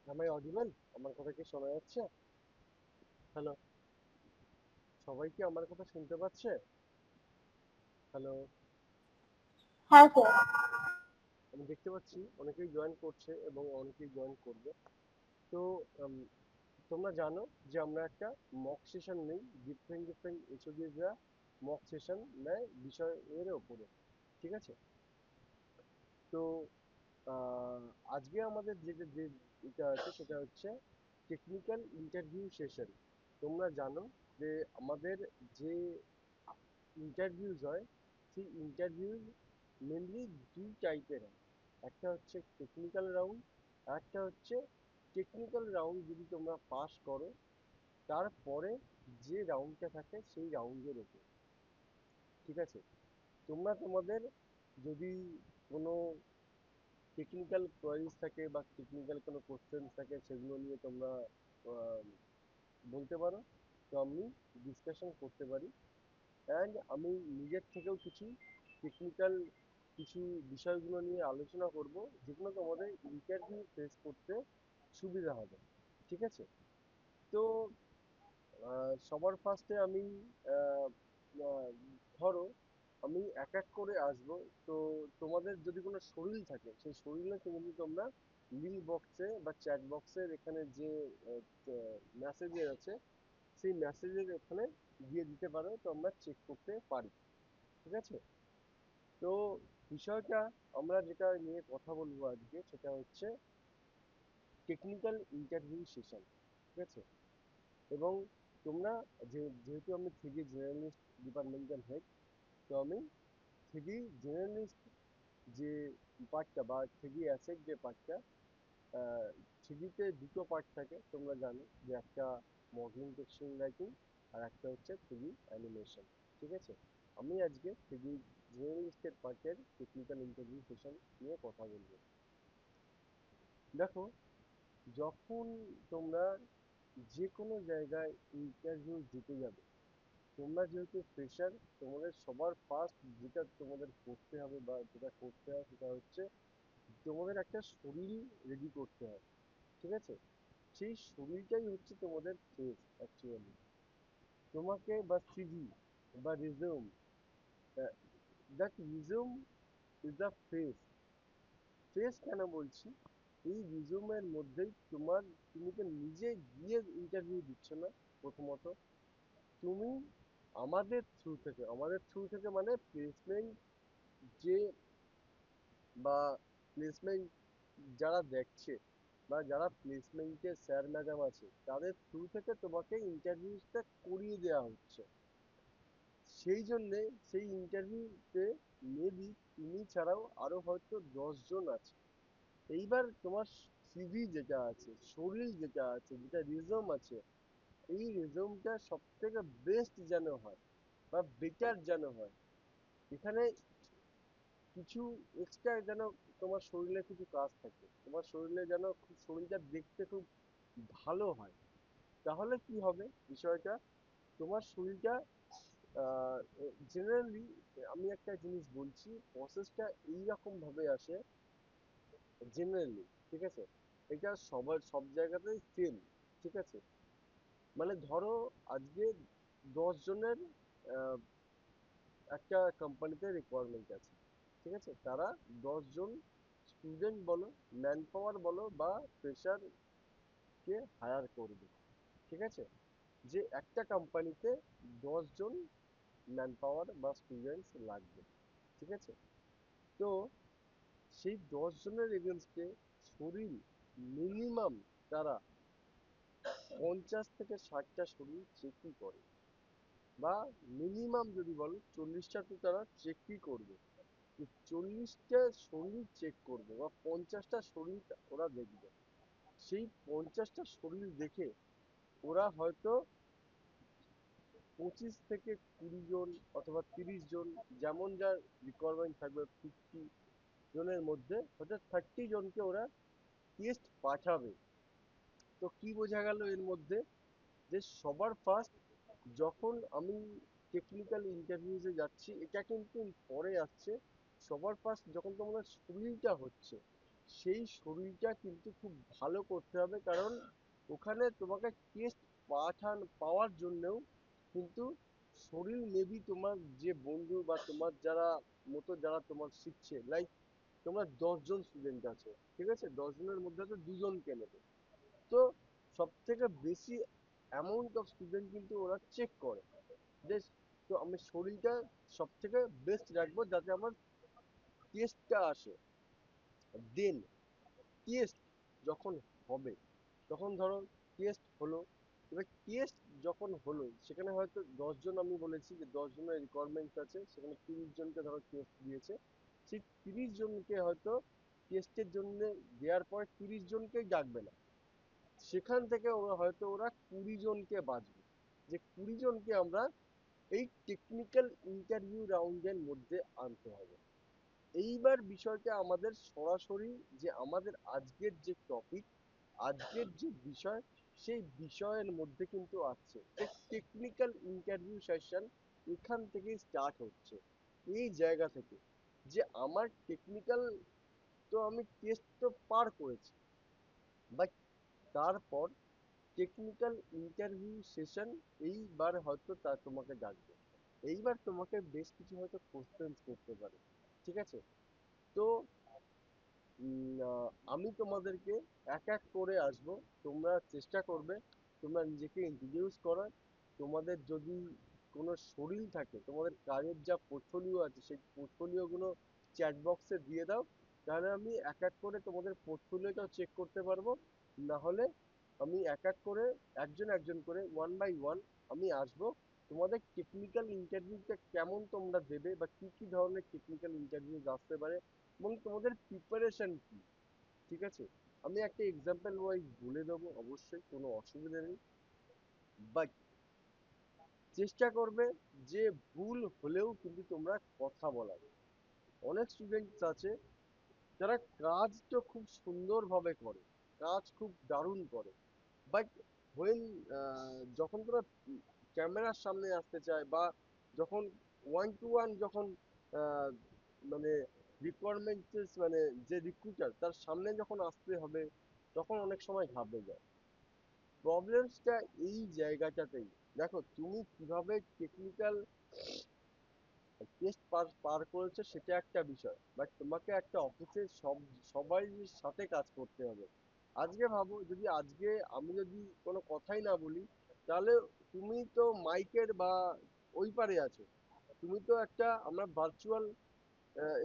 Am I audible? আমার কথা কি শোনা যাচ্ছে? হ্যালো, সবাই কি আমার কথা শুনতে পাচ্ছে? হ্যালো, হ্যাঁ স্যার। আমি দেখতে পাচ্ছি অনেকেই জয়েন করছে এবং অনেকেই জয়েন করবে। তো উম, তোমরা জানো যে আমরা একটা মক সেশন নেই, ডিফারেন্ট ডিফারেন্ট এইচওডিরা মক সেশন নেয় বিষয়ের ওপরে। ঠিক আছে? তো আহ, আজকে আমাদের যে এটা আছে সেটা হচ্ছে টেকনিক্যাল ইন্টারভিউ সেশন। তোমরা জানো যে আমাদের যে ইন্টারভিউজ হয় সেই ইন্টারভিউ মেনলি দুই টাইপের হয়। একটা হচ্ছে টেকনিক্যাল রাউন্ড, আর একটা হচ্ছে টেকনিক্যাল রাউন্ড যদি তোমরা পাস করো তারপরে যে রাউন্ডটা থাকে সেই রাউন্ডের উপর। ঠিক আছে? তোমরা তোমাদের যদি কোনো টেকনিক্যাল কোয়ারিজ থাকে বা টেকনিক্যাল কোনো কোশ্চেন থাকে সেগুলো নিয়ে তোমরা আহ, বলতে পারো। তো আমি ডিসকাশন করতে পারি, অ্যান্ড আমি নিজের থেকেও কিছু টেকনিক্যাল কিছু বিষয়গুলো নিয়ে আলোচনা করব যেগুলো তোমাদের ইন্টারভিউ ফেস করতে সুবিধা হবে। ঠিক আছে? তো সবার ফার্স্টে আমি আহ, আহ, ধরো আমি এক এক করে আসবো। তো তোমাদের যদি কোনো শরীর থাকে সেই শরীরে কিন্তু তোমরা লিঙ্ক বক্সে বা চ্যাট বক্সের এখানে যে মেসেজের আছে সেই মেসেজের এখানে দিয়ে দিতে পারো, তো আমরা চেক করতে পারি। ঠিক আছে? তো বিষয়টা আমরা যেটা নিয়ে কথা বলবো আজকে সেটা হচ্ছে টেকনিক্যাল ইন্টারভিউ সেশন। ঠিক আছে? এবং তোমরা যেহেতু আমি থ্রিডি জেনারেলিস্ট ডিপার্টমেন্টাল হেড, তো আমি থ্রিডি জেনারেলিস্ট যে পার্টটা বা থ্রিডি অ্যাসেট যে পার্টটা, থ্রিডিতে দুটো পার্ট থাকে তোমরা জানো, যে একটা মডেলিং টেক্সচার রাইটিং আর একটা হচ্ছে থ্রিডি অ্যানিমেশন। ঠিক আছে? আমি আজকে থ্রিডি জেনারেলিস্টের পার্টের টেকনিক্যাল ইন্টারভিউ সেশন নিয়ে কথা বলবো। দেখো, যখন তোমরা যে কোনো জায়গায় ইন্টারভিউ দিতে যাবে, তোমরা যেহেতু ফ্রেশার, তোমাদের সবার ফার্স্ট যেটা তোমাদের করতে হবে বা যেটা করতে হয় সেটা হচ্ছে তোমাদের একটা শরীর রেডি করতে হয়। ঠিক আছে? সেই শরীরটাই হচ্ছে তোমাদের ফেস অ্যাকচুয়ালি। তোমাকে বা সিভি বা resume, that resume is the face. Face কেন বলছি? এই রিজিউমের মধ্যেই তুমি তো নিজে গিয়ে ইন্টারভিউ দিচ্ছ না প্রথমত, তুমি আমাদের থ্রু থেকে মানে প্লেসমেন্ট যে বা প্লেসমেন্ট যারা দেখছে বা যারা প্লেসমেন্টের স্যার ম্যাডাম আছে তাদের থ্রু থেকে তোমাকে ইন্টারভিউটা করিয়ে দেওয়া হচ্ছে। সেই জন্যে সেই ইন্টারভিউতে মেবি তুমি ছাড়াও আরো হয়তো 10 জন আছে। এইবার তোমার সিভি যেটা আছে, শরীর যেটা আছে, যেটা রিজম আছে, এই রিজমটা সব থেকে বেস্ট যেন হয় বা বেটার যেন হয়। এখানে কিছু এক্সট্রা যেন তোমার শরীরে কিছু কাজ থাকে, তোমার শরীরে যেন খুব শরীরটা দেখতে খুব ভালো হয়। তাহলে কি হবে বিষয়টা, তোমার শরীরটা জেনারেলি, আমি একটা জিনিস বলছি, প্রসেসটা এইরকম ভাবে আসে জেনারেলি। ঠিক আছে? এটা সবার সব জায়গাতেই সেম। ঠিক আছে? মানে ধরো আজকে 10 জনের আহ, একটা কোম্পানিতে রিকোয়ারমেন্ট আছে। ঠিক আছে? তারা 10 জন স্টুডেন্ট বলো, ম্যান পাওয়ার বলো বা ফ্রেশার কে হায়ার করবে। ঠিক আছে? যে একটা কোম্পানিতে 10 জন ম্যান পাওয়ার বা স্টুডেন্টস লাগবে। ঠিক আছে? তো সেই 10 জনের এগেনস্টে শরীর মিনিমাম তারা 50 থেকে 60টা শরীর চেকই করে, বা মিনিমাম যদি বলো 40টা তো তারা চেকই করবে। তো 40টা শরীর চেক করবে বা 50টা শরীর ওরা দেখবে। সেই 50টা শরীর দেখে ওরা হয়তো 25 থেকে 20 জন অথবা 30 জন, যেমন যার রিকোয়ারমেন্ট থাকবে, 50 জনের মধ্যে হয়তো 30 জনকে ওরা টেস্ট পাঠাবে। তো কি বোঝা গেল এর মধ্যে, যে সবার ফার্স্ট যখন আমি টেকনিক্যাল ইন্টারভিউতে যাচ্ছি, এটা কিন্তু পরে আসছে, সবার ফার্স্ট যখন তোমাদের শরীরটা হচ্ছে, সেই শরীরটা কিন্তু খুব ভালো করতে হবে, কারণ ওখানে তোমাকে টেস্ট পাওয়ার জন্যও কিন্তু শরীর মেবি তোমার যে বন্ধু বা তোমার যারা মতো যারা তোমার শিখছে, লাইক তোমার 10 জন স্টুডেন্ট আছে, ঠিক আছে, 10 জনের মধ্যে তো দুজনকে নেবে। তো সব থেকে বেশি অ্যামাউন্ট অফ স্টুডেন্ট কিন্তু ওরা চেক করে যে, তো আমি শরীরটা সব থেকে বেস্ট রাখবো যাতে আমার টেস্টটা আসে। দেন টেস্ট যখন হবে, তখন ধরো টেস্ট হলো, এবার টেস্ট যখন হলো সেখানে হয়তো 10 জন, আমি বলেছি যে 10 জনের রিকোয়ারমেন্ট আছে, সেখানে 30 জনকে ধরো টেস্ট দিয়েছে, সেই 30 জনকে হয়তো টেস্টের জন্য দেওয়ার পরে 30 জনকেই ডাকবে না, সেখান থেকে ওরা 20 জনকে বাছবে, যে 20 জনকে আমরা এই টেকনিক্যাল ইন্টারভিউ রাউন্ডের মধ্যে আনতে হবে। এইবার বিষয়টা আমাদের সরাসরি, যে আমাদের আজকের যে টপিক, আজকের যে বিষয়, সেই বিষয়ের মধ্যে কিন্তু আসছে টেকনিক্যাল ইন্টারভিউ সেশন। এখান থেকেই স্টার্ট হচ্ছে, এই জায়গা থেকে, যে আমার টেকনিক্যাল, তো আমি টেস্ট তো পার করেছি, বাট তারপর টেকনিক্যাল ইন্টারভিউ সেশন, এইবার হয়তো তা তোমাকে ডাকবে, এইবার তোমাকে বেশ কিছু হয়তো কোশ্চেন করতে পারে, ঠিক আছে। তো আমি তোমাদেরকে এক এক করে আসবো, তোমরা চেষ্টা করবে তোমরা নিজেকে ইন্ট্রোডিউস করার। তোমাদের যদি কোনো শরীর থাকে, তোমাদের কাজের যা পোর্টফোলিও আছে সেই পোর্টফোলিও গুলো চ্যাট বক্সে দিয়ে দাও, তাহলে আমি এক এক করে তোমাদের পোর্টফোলিওটাও চেক করতে পারবো। না হলে আমি এক এক করে, একজন একজন করে, ওয়ান বাই ওয়ান আমি আসবো, তোমাদের টেকনিক্যাল ইন্টারভিউটা কেমন তোমরা দেবে বা কি কি ধরনের টেকনিক্যাল ইন্টারভিউ আসতে পারে এবং তোমাদের প্রিপারেশন কি, ঠিক আছে। আমি একটা এক্সাম্পল ওয়াইজ বলে দেবো, অবশ্যই কোনো অসুবিধা নেই, বাট চেষ্টা করবে যে ভুল হলেও কিন্তু তোমরা কথা বলার। অনেক স্টুডেন্টস আছে যারা কাজ তো খুব সুন্দরভাবে করে, কাজ খুব দারুণ করে, বাট হোয়েন, যখন তোরা ক্যামেরার সামনে আসতে চায় বা যখন ওয়ান টু ওয়ান, যখন আহ, মানে রিকোয়ারমেন্ট, মানে যে রিক্রুটার তার সামনে যখন আসতে হবে, তখন অনেক সময় ঘাবড়ে যায়। প্রবলেমসটা এই জায়গাটাতেই। দেখো তুমি কিভাবে টেকনিক্যাল টেস্ট পার পার করেছো সেটা একটা বিষয়, বাট তোমাকে একটা অফিসে সবাই সাথে কাজ করতে হবে। আজকে ভাবো, যদি আজকে আমি যদি কোনো কথাই না বলি, তাহলে তুমি তো মাইকের বা ওই পারে আছো, তুমি তো একটা, আমরা ভার্চুয়াল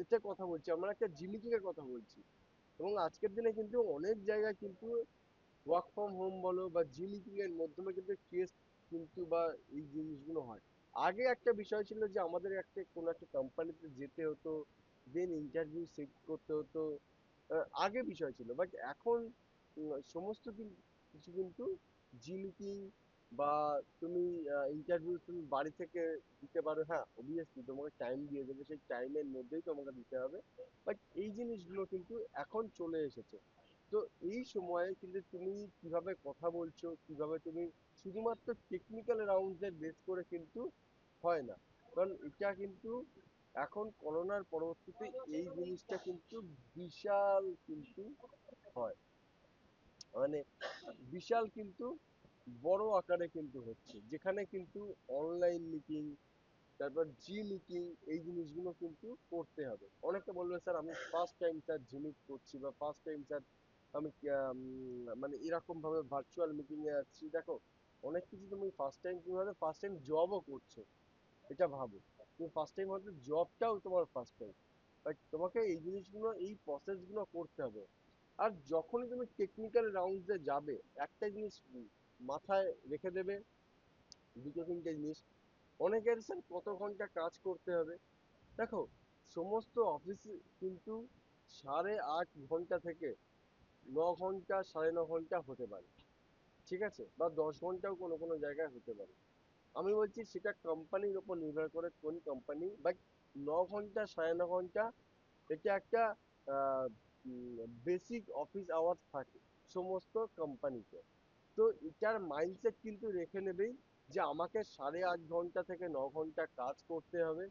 এতে কথা বলছি, আমরা একটা জিমিটিং এর কথা বলছি, এবং আজকের দিনে কিন্তু অনেক জায়গায় কিন্তু ওয়ার্ক ফ্রম হোম বলো বা জি মিটিং এর মাধ্যমে কিন্তু টেস্ট কিন্তু বা এই জিনিসগুলো হয়। আগে একটা বিষয় ছিল যে আমাদের একটা কোনো একটা কোম্পানিতে যেতে হতো, দেন ইন্টারভিউ সেট করতে হতো, আগে বিষয় ছিল, বাট এখন সমস্ত কিছু কিন্তু জি মিটিং বা তুমি ইন্টারভিউ তুমি বাড়ি থেকে দিতে পারো। হ্যাঁ, অবভিয়াসলি তোমাকে টাইম দিয়ে দেবে, সেই টাইমের মধ্যেই তোমাকে দিতে হবে, বাট এই জিনিসগুলো কিন্তু এখন চলে এসেছে। তো এই সময়ে কিন্তু তুমি কিভাবে কথা বলছো, কিভাবে তুমি, শুধুমাত্র টেকনিক্যাল রাউন্ডে বেস করে কিন্তু হয় না, কারণ এটা কিন্তু এখন করোনার পরবর্তীতে এই জিনিসটা কিন্তু বিশাল কিন্তু হয়, মানে বিশাল কিন্তু বড় আকারে কিন্তু হচ্ছে, যেখানে কিন্তু অনলাইন মিটিং, তারপর জি মিটিং, এই জিনিসগুলো কিন্তু করতে হবে। অনেকে বলবে স্যার আমি ফার্স্ট টাইম স্যার জিমিট করছি বা ফার্স্ট টাইম স্যার আমি মানে এরকম ভাবে ভার্চুয়াল মিটিং এ যাচ্ছি। দেখো, অনেক কিছু তুমি ফার্স্ট টাইম, তুমি হয়তো ফার্স্ট টাইম জবও করছো, এটা ভাবো, তুমি ফার্স্ট টাইম হয়তো জবটাও তোমার ফার্স্ট টাইম, বাট তোমাকে এই জিনিসগুলো, এই প্রসেসগুলো করতে হবে। আর যখনই তুমি টেকনিক্যাল রাউন্ডে যাবে, একটা জিনিস মাথায় রেখে দেবে, দুটো তিনটে জিনিস। অনেকের স্যার কত ঘন্টা কাজ করতে হবে, দেখো সমস্ত অফিসে কিন্তু 8.5 ঘন্টা থেকে 9 ঘন্টা, 9.5 ঘন্টা হতে পারে, ঠিক আছে, বা 10 ঘন্টাও কোনো কোনো জায়গায় হতে পারে। আমি বলছি সেটা কোম্পানির উপর নির্ভর করে কোন কোম্পানি, বাট 9 ঘন্টা, 9.5 ঘন্টা এটা একটা বেসিক অফিস আওয়ার্স থাকে সমস্ত কোম্পানিতে। তো এটার মাইন্ডসেট কিন্তু রেখে নেবেই যে আমাকে 8.5 ঘন্টা থেকে 9 ঘন্টা কাজ করতে হবে।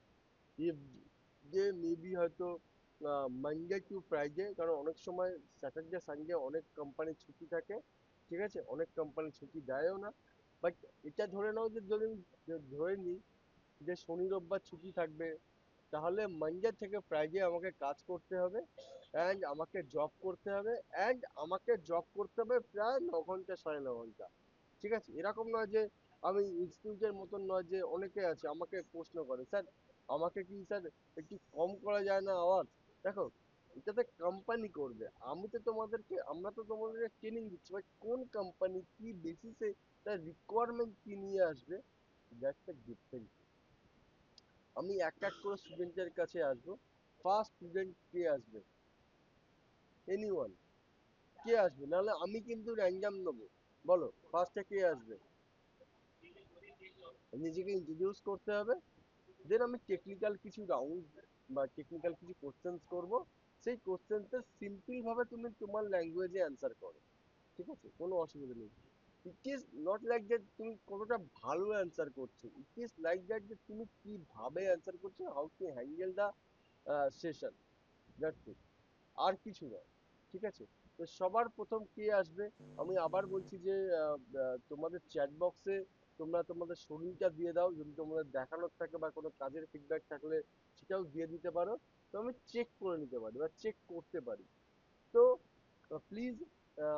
যে মেবি হয়তো মানডে টু ফ্রাইডে, কারণ অনেক সময় স্যাটারডে সানডে অনেক কোম্পানি ছুটি থাকে, ঠিক আছে, অনেক কোম্পানি ছুটি দেয়ও না। বাট এটা ধরে নাও যে যদি ধরে নিই যে শনি রোববার ছুটি থাকবে, তাহলে মানডে থেকে ফ্রাইডে আমাকে কাজ করতে হবে, অ্যান্ড আমাকে জব করতে হবে, অ্যান্ড আমাকে জব করতে হবে প্রায় 9 ঘন্টা 9.5 ঘন্টা। ঠিক আছে, এরকম নয় যে আমি ইনস্টিটিউটের মতন নয় যে অনেকে আছে আমাকে প্রশ্ন করে, স্যার আমাকে কি স্যার একটু কম করা যায় না আওয়াজ? দেখো, এটাতে কোম্পানি করবে, আমরা তো তোমাদেরকে ট্রেনিং দিচ্ছি, ভাই কোন কোম্পানি কি বেসিসে তার রিকোয়ারমেন্ট কি নিয়ে আসবে, দ্যাটস এ ডিফারেন্ট। আমি এক এক করে স্টুডেন্টের কাছে আসবো। ফার্স্ট স্টুডেন্ট কে আসবে? এনিওয়ান? কে আসবে? নাহলে আমি কিন্তু র্যান্ডাম নেবো। বলো ফার্স্টে কে আসবে? নিজেকে ইন্ট্রোডিউস করতে হবে, দেন আমি টেকনিক্যাল কিছু রাউন্ড বা টেকনিক্যাল কিছু কোশ্চেন্স করব। সেই কোশ্চেন্সের সিম্পল ভাবে তুমি তোমার ল্যাঙ্গুয়েজে অ্যান্সার করো, ঠিক আছে, কোনো অসুবিধা নেই। It is not like that তুমি কতটা ভালো অ্যান্সার করছো, ইট ইজ লাইক দ্যাট যে তুমি কিভাবে অ্যান্সার করছো, how to handle the session, that's it, আর কিছু নয়। ঠিক আছে, তো সবার প্রথম কে আসবে? আমি আবার বলছি যে তোমাদের চ্যাট বক্সে তোমরা তোমাদের শরীরটা দিয়ে দাও, যদি তোমাদের দেখানোর থাকে বা কোনো কাজের ফিডব্যাক থাকলে সেটাও দিয়ে দিতে পারো, তো আমি চেক করে নিতে পারি বা চেক করতে পারি। তো প্লিজ,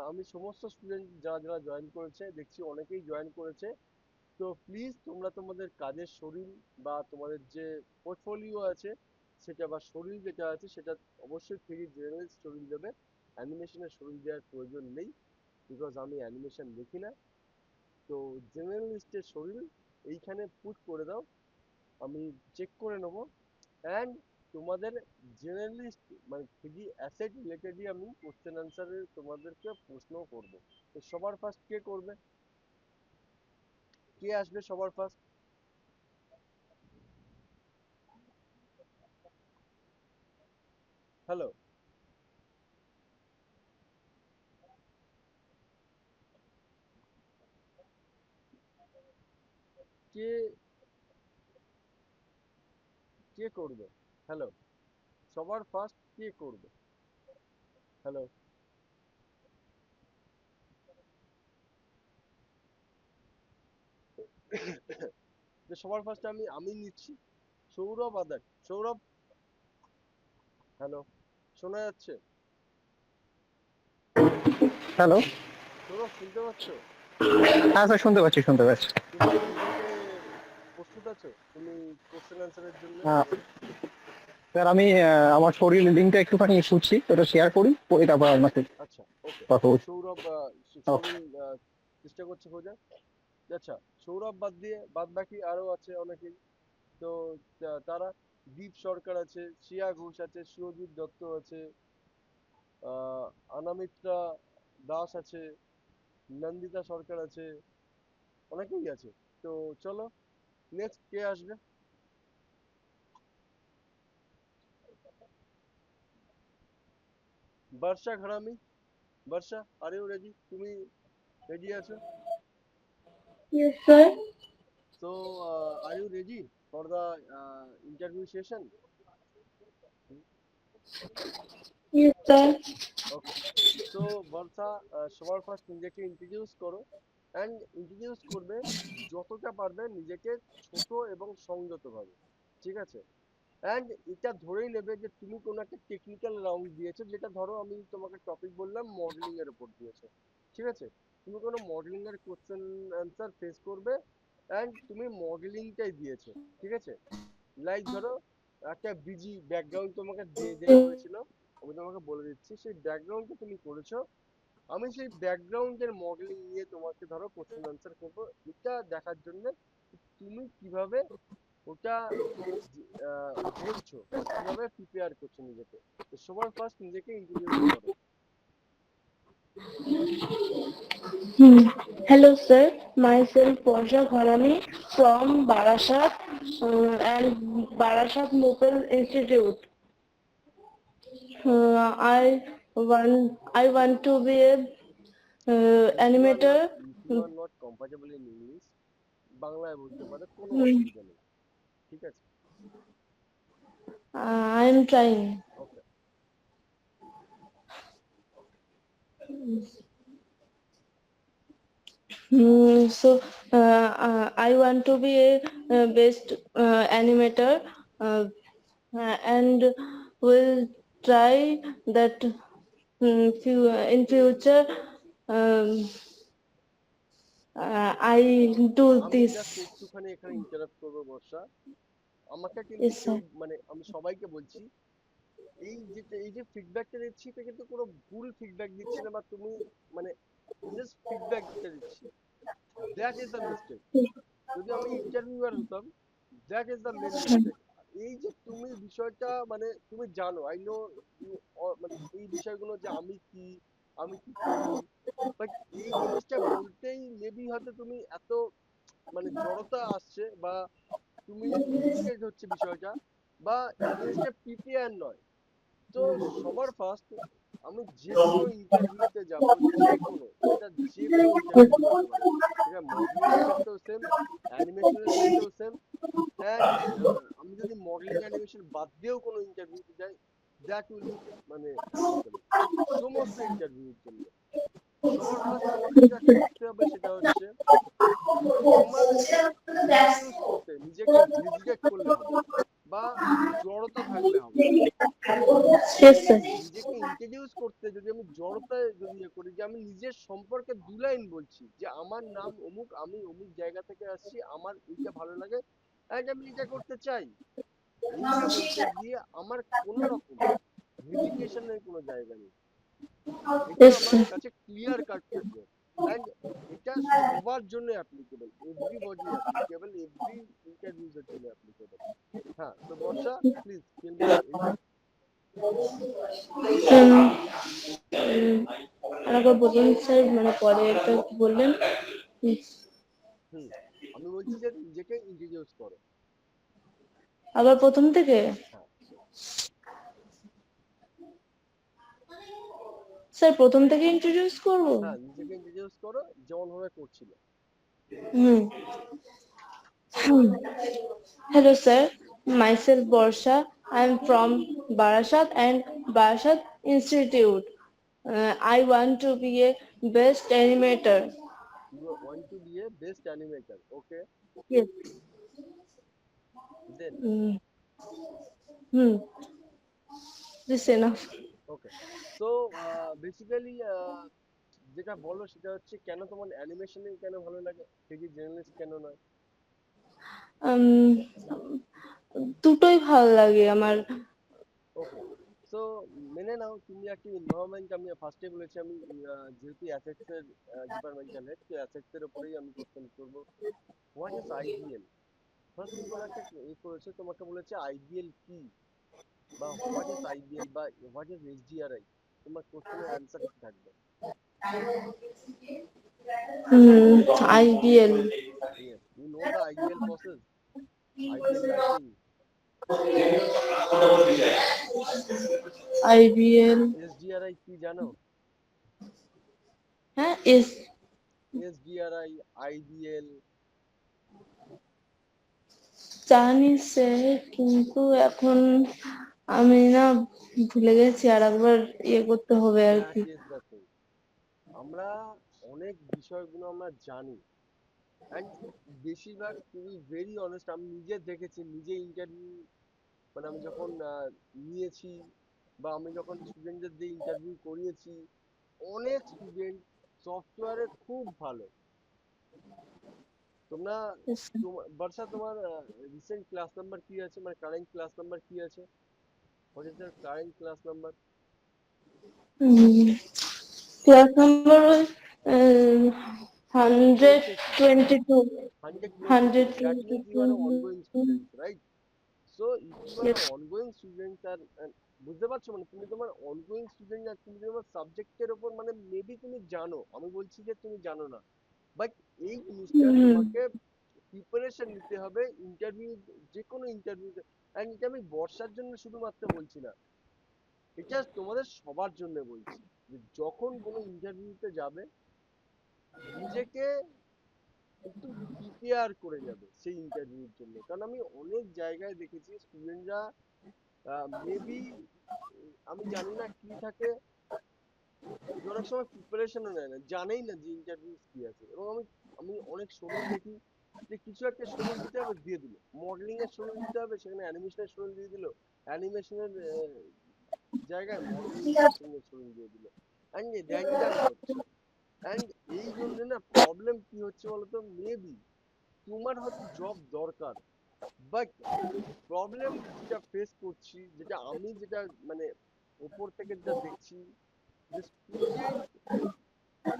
আমি সমস্ত স্টুডেন্ট যারা যারা জয়েন করেছে দেখছি অনেকেই জয়েন করেছে, তো প্লিজ তোমরা তোমাদের কাজের শরীর বা তোমাদের যে পোর্টফোলিও আছে সেটা বা শরীর যেটা আছে সেটা অবশ্যই ফ্রি জেনারেল শরীর দেবে। অ্যানিমেশনের শরীর দেওয়ার প্রয়োজন নেই, বিকজ আমি অ্যানিমেশন দেখি না। তো জেনারেলিস্টের শরীর এইখানে পুট করে দাও, আমি চেক করে নেবো। অ্যান্ড তোমাদের জেনারেলিস্ট মানে থ্রি অ্যাসেট রিলেটেডই আমি কোশ্চেন অ্যান্সারের তোমাদেরকে প্রশ্ন করব। তো সবার ফার্স্ট কে করবে? কে আসবে সবার ফার্স্ট? হ্যালো? কে কে করবে? হ্যালো? সবার ফার্স্ট কে করবে? হ্যালো? যে সবার ফার্স্ট আমি আমি নিচ্ছি। সৌরভ আদার, সৌরভ। হ্যালো? শোনা যাচ্ছে? হ্যালো। সৌরভ শুনতে পাচ্ছ? হ্যাঁ স্যার, শুনতে পাচ্ছি শুনতে পাচ্ছি। তুমি ডিবেটে প্রস্তুত আছো? তুমি কোশ্চেন অ্যান্সারের জন্য? স্যার আমি আমার শরীর লিঙ্কটা একটুখানি খুঁজছি, ওটা শেয়ার করি, পরে তারপর আপনাকে আচ্ছা, ওকে। কথা বলছি। সৌরভ ওকে। শরীর চেষ্টা করছে খোঁজার। আচ্ছা, সৌরভ বাদ দিয়ে বাদ বাকি আরো আছে অনেকেই। তো তারা দীপ সরকার আছে, শ্রেয়া ঘোষ আছে, সুরজিৎ দত্ত আছে, আহ অনামিত্রা দাস আছে, নন্দিতা সরকার আছে, অনেকেই আছে। তো চলো, নেক্সট কে আসবে? বর্ষা ঘরামি। বর্ষা, আর ইউ রেডি? তুমি রেডি আছো? Yes, sir. So, are you ready for the interview session? Yes, sir. Okay. So, বর্ষা, সবার ফার্স্ট নিজেকে ইন্ট্রোডিউস করো, অ্যান্ড ইন্ট্রোডিউস করবে যতটা পারবে নিজেকে ছোট এবং সংযত ভাবে, ঠিক আছে? অ্যান্ড এটা ধরেই নেবে যে তুমি কোনো একটা টেকনিক্যাল রাউন্ড দিয়েছো, যেটা ধরো আমি তোমাকে টপিক বললাম মডেলিং এর উপর দিয়েছো, ঠিক আছে, তুমি কোনো মডেলিং এর কোশ্চেন অ্যান্সার ফেস করবে, অ্যান্ড তুমি মডেলিংটাই দিয়েছো, ঠিক আছে। লাইক ধরো একটা বিজি ব্যাকগ্রাউন্ড তোমাকে দেওয়া হয়েছিল, আমি তোমাকে বলে দিচ্ছি সেই ব্যাকগ্রাউন্ডটা তুমি করেছো, আমি সেই ব্যাকগ্রাউন্ডের মডেলিং নিয়ে তোমাকে ধরো কোশ্চেন অ্যান্সার করবো, এটা দেখার জন্য তুমি কিভাবে ওটা বলছো বা কিভাবে প্রিপেয়ার করছো নিজেকে। তো সবার ফার্স্ট নিজেকে ইন্ট্রোডিউস করো। Hmm. Hello, sir. Myself Porsha Gharami from Barashat and Barashat Mobile Institute. I want to be a you are not animator. You are not comfortable in English, বাংলায় বলতে পারে, কোনো Hmm. অসুবিধা নেই, ঠিক আছে? I'm trying. Okay. I want to be a best animator, uh, and will try that in future. Um, I do আমি just this. একটুখানি এখানে ইন্টারাপ্ট করবো বর্ষা। আমাকে কিন্তু Yes, কেউ sir. মানে আমি সবাইকে বলছি এই যে ফিডব্যাকটা দিচ্ছি এটা কিন্তু কোনো ভুল ফিডব্যাক দিচ্ছি না, বা তুমি মানে জাস্ট ফিডব্যাকটা দিচ্ছি। That is the mistake. যদি আমি ইন্টারভিউয়ার হতাম, that is the main mistake. এই যে তুমি বিষয়টা মানে তুমি জানো, আই নো, মানে এই বিষয়গুলো যে আমি কি করি, বাট এই জিনিসটা বলতেই মেবি হয়তো তুমি এত মানে জড়তা আসছে, বা তুমি হেজিটেট হচ্ছে বিষয়টা, বা এগেনস্টে প্রিপেয়ার নয়। তো সবার ফার্স্ট আমি যে কোনো ইন্টারভিউতে যাব, যে কোনো, সেটা যে কোনো ইন্টারভিউ হতে পারে, সেটা মডেলিং এর ক্ষেত্রেও সেম, অ্যানিমেশনের ক্ষেত্রেও সেম, অ্যান্ড আমি যদি মডেলিং অ্যানিমেশন বাদ দিয়েও কোনো ইন্টারভিউতে যাই, দ্যাট উইল বি মানে অ্যাপ্লিকেবল সমস্ত ইন্টারভিউর জন্য। সবার ফার্স্ট তোমাকে যেটা শিখতে হবে সেটা হচ্ছে তোমার ইন্ট্রোডিউস করতে নিজেকে হেজিটেট করলে হবে না, বা জড়তা থাকলে হবে না। Yes, sir. নিজেকে ইন্ট্রোডিউস করতে যদি আমি জড়তায় যদি ইয়ে করি, যে আমি নিজের সম্পর্কে দু লাইন বলছি, যে আমার নাম অমুক, আমি অমুক জায়গা থেকে আসছি, আমার এইটা ভালো লাগে, এন্ড আমি এটা করতে চাই, এইটা বলতে গিয়ে আমার কোনো রকম হেজিটেশনের কোনো জায়গা নেই। এটা Yes, আমার sir. কাছে ক্লিয়ার কাট থাকবে, এন্ড এটা সবার জন্য applicable, everybody applicable, every interviews এর জন্য অ্যাপ্লিকেবল। হ্যাঁ, তো বর্ষা প্লিজ টেল মি এগেইন। উম, আরেকবার বলুন স্যার, মানে পরে একটা কি বললেন? হুম, আমি বলছি যে নিজেকে ইন্ট্রোডিউস করো। আবার প্রথম থেকে? হ্যাঁ স্যার প্রথম থেকে ইন্ট্রোডিউস করব? হ্যাঁ, নিজেকে ইন্ট্রোডিউস করো যেমন ভাবে করছিলে। হুম। Hello sir, myself Borsha. I am from Barashat and Barashat Institute. I want to be a best animator. You want to be a best animator, okay? Yes. Then Hmm. Hmm. This enough. okay, so basically যেটা বলো সেটা হচ্ছে কেন তোমার অ্যানিমেশনে কেন ভালো লাগে, three D journalist কেন নয়? Um, দুটোই ভালো লাগে আমার। ওকে, সো মেনে নাও তুমি একটা এনভায়রনমেন্ট, আমি ফার্স্টে বলেছি আমি যেহেতু অ্যাসেটস এর ডিপার্টমেন্টাল হেড, তো অ্যাসেটস এর উপরেই আমি কোশ্চেন করব। What is IDL? ফার্স্ট তুমি কোনো একটা করেছো, তোমাকে বলেছে আইডিএল কি, বা হোয়াট ইজ আইডিএল, বা হোয়াট ইজ এসডিআরআই, তোমার কোশ্চেনের অ্যান্সার কি থাকবে? Ideal. Yes, you know the ideal process, ideal lighting. IBL. এসডিআরআই কি জানো? হ্যাঁ, এস এসডিআরআই, আইডিএল। জানি স্যার, কিন্তু এখন আমি না ভুলে গেছি, আর একবার ইয়ে করতে হবে আর দ্যাট কি। ইজ দ্য থিং, আমরা অনেক বিষয়গুলো আমরা জানি, অ্যান্ড বেশিরভাগ টু বি ভেরি অনেস্ট আমি নিজে দেখেছি, নিজে ইন্টারভিউ মানে আমি যখন নিয়েছি, বা আমি যখন স্টুডেন্টদের দিয়ে ইন্টারভিউ করিয়েছি, অনেক স্টুডেন্ট সফটওয়্যারে খুব ভালো। তোমরা বর্ষা, তোমার রিসেন্ট ক্লাস নাম্বার কি আছে, মানে কারেন্ট ক্লাস নাম্বার কি আছে? What is the current class number? Class number 22 122। 122, that means you 122। are an ongoing student, right? So if you are an ongoing student, আর বুঝতে পারছো, মানে তুমি তোমার ongoing student, আর তুমি তোমার সাবজেক্টের উপর মানে মেবি তুমি জানো, আমি বলছি যে তুমি জানো না, বাট এই জিনিসটা তোমাকে প্রিপারেশন নিতে হবে ইন্টারভিউ, যে কোনো ইন্টারভিউতে। এন্ড এটা আমি বর্ষার জন্য শুধুমাত্র বলছি না, এটা তোমাদের সবার জন্য বলছি, যে যখন কোনো ইন্টারভিউতে যাবে নিজেকে একটু প্রিপেয়ার করে যাবে সেই ইন্টারভিউর জন্য। কারণ আমি অনেক জায়গায় দেখেছি স্টুডেন্টরা মেবি, আমি জানি না কি থাকে, অনেক সময় প্রিপারেশনও নেয় না, জানেই না যে ইন্টারভিউ কি আছে। এবং আমি আমি অনেক শোরুম দেখি যে কিছু একটা শোরুম দিতে হবে, দিয়ে দিল। মডেলিং এর শোরুম দিতে হবে, সেখানে অ্যানিমেশনের শোরুম দিয়ে দিল। অ্যানিমেশনের জায়গায় মডেলিং এর শোরুম দিয়ে দিল। অ্যান্ড র্যাঙ্ক হচ্ছে। অ্যান্ড এই জন্য না প্রবলেম কি হচ্ছে বলতো, মেবি তোমার হয়তো জব দরকার, বাট প্রবলেম যেটা ফেস করছি, যেটা আমি যেটা মানে ওপর থেকে যেটা দেখছি, যে স্টুডেন্ট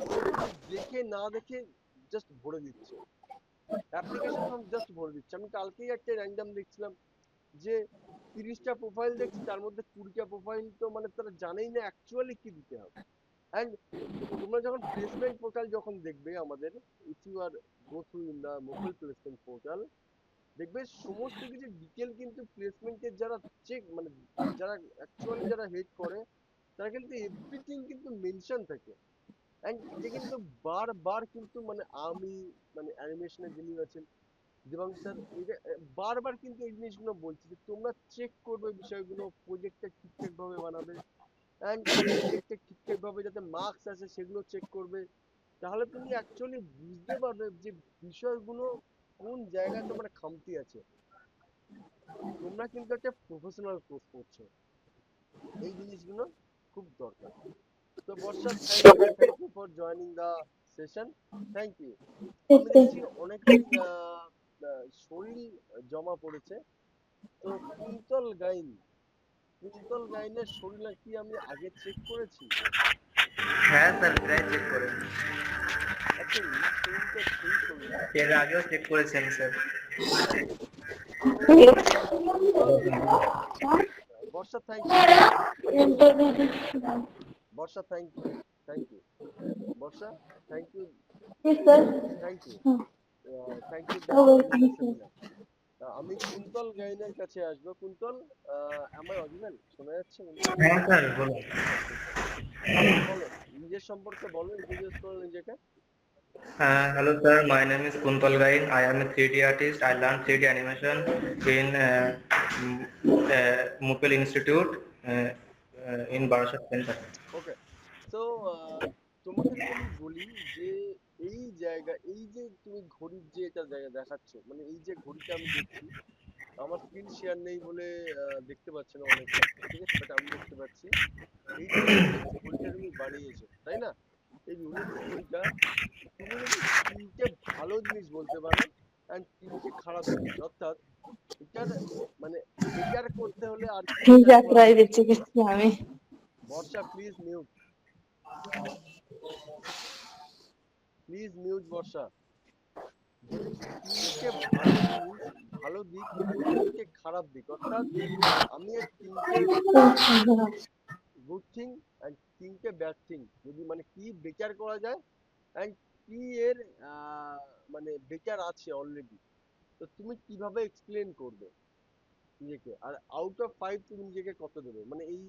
কোনো কিছু দেখে না দেখে জাস্ট ভরে দিচ্ছে, অ্যাপ্লিকেশন ফর্ম জাস্ট ভরে দিচ্ছে। আমি কালকেই একটা র্যান্ডম দেখছিলাম যে 30টা প্রোফাইল দেখছি, তার মধ্যে 20টা প্রোফাইল তো মানে তারা জানেই না অ্যাকচুয়ালি কি দিতে হবে। অ্যান্ড তোমরা যখন প্লেসমেন্ট পোর্টাল যখন দেখবে আমাদের, if you are go through in the mobile placement portal, দেখবে সমস্ত কিছু ডিটেল কিন্তু প্লেসমেন্টের যারা চেক মানে যারা অ্যাকচুয়ালি যারা হেড করে, তারা কিন্তু এভরিথিং কিন্তু মেনশন থাকে। অ্যান্ড এটা কিন্তু বারবার কিন্তু মানে আমি মানে অ্যানিমেশনের যিনি আছেন দেবাং স্যার, এটা বারবার কিন্তু এই জিনিসগুলো বলছে যে তোমরা চেক করবে বিষয়গুলো, প্রজেক্টটা ঠিকঠাক ভাবে বানাবে, অ্যান্ড প্রজেক্টে ঠিকঠাক ভাবে যাতে মার্কস আসে সেগুলো চেক করবে। তাহলে তুমি অ্যাকচুয়ালি বুঝতে পারবে যে বিষয়গুলো কোন জায়গায় তোমার খামতি আছে। তোমরা কিন্তু একটা প্রফেশনাল কোর্স করছো, এই জিনিসগুলো খুব দরকার। তো Barsha, thank you for joining the session, thank you. আমি দেখছি অনেকের শরীর জমা পড়েছে। তো কুন্তল গাইনের শরীর কি আমি আগে চেক করেছি? হ্যাঁ স্যার, প্রায় চেক করে। আচ্ছা, এই শরীরটা সেই শরীর। এর আগেও চেক করেছেন স্যার। তো Kuntal, Barsha thank you, Barsha thank you, thank you, Barsha thank you, Yes, sir. Thank you, thank you that Oh, joining the thank you. Seminar. আমি কুন্তল গাইনের কাছে আসবো। কুন্তল, আমার অরিজিনাল শোনা যাচ্ছে কুন্তল? হ্যাঁ স্যার, বলুন। আচ্ছা বলো, নিজের সম্পর্কে বলো, ইন্ট্রোডিউস করো নিজেকে। Hello sir, my name is Kuntal Gain. I am a 3D artist. I learned 3D animation in Mupel Institute in Barasat Center. ওকে। তো তোমাকে যদি আমি বলি যে এই জায়গা, এই যে তুমি ঘড়ির যে এটা জায়গা দেখাচ্ছ, মানে এই যে ঘড়িটা আমি দেখছি, আমার স্ক্রিন শেয়ার নেই বলে দেখতে পাচ্ছে না অনেকে, ঠিক আছে, বাট আমি দেখতে পাচ্ছি। এই যে ইউনিক ঘড়িটা তুমি বানিয়েছো, তাই না? এই ইউনিক ঘড়িটা তুমি যদি তিনটে ভালো জিনিস বলতে পারো অ্যান্ড তিনটে খারাপ জিনিস, অর্থাৎ এটার মানে বেটার করতে হলে আর কি বেটার করা যাত্রায় যেতে বেঁচে পারে। গেছি আমি। বর্ষা প্লিজ মিউট, প্লিজ মিউট বর্ষা। যদি তিনটে ভালো জিনিস, ভালো দিক আর তিনটে খারাপ দিক, অর্থাৎ আমি এর তিনটে গুড থিং অ্যান্ড তিনটে ব্যাড থিং, যদি মানে কি বেটার করা যায় অ্যান্ড কি এর মানে বেটার আছে অলরেডি, তো তুমি কিভাবে এক্সপ্লেন করবে নিজেকে? আর আউট অফ 5 তুমি নিজেকে কত দেবে, মানে এই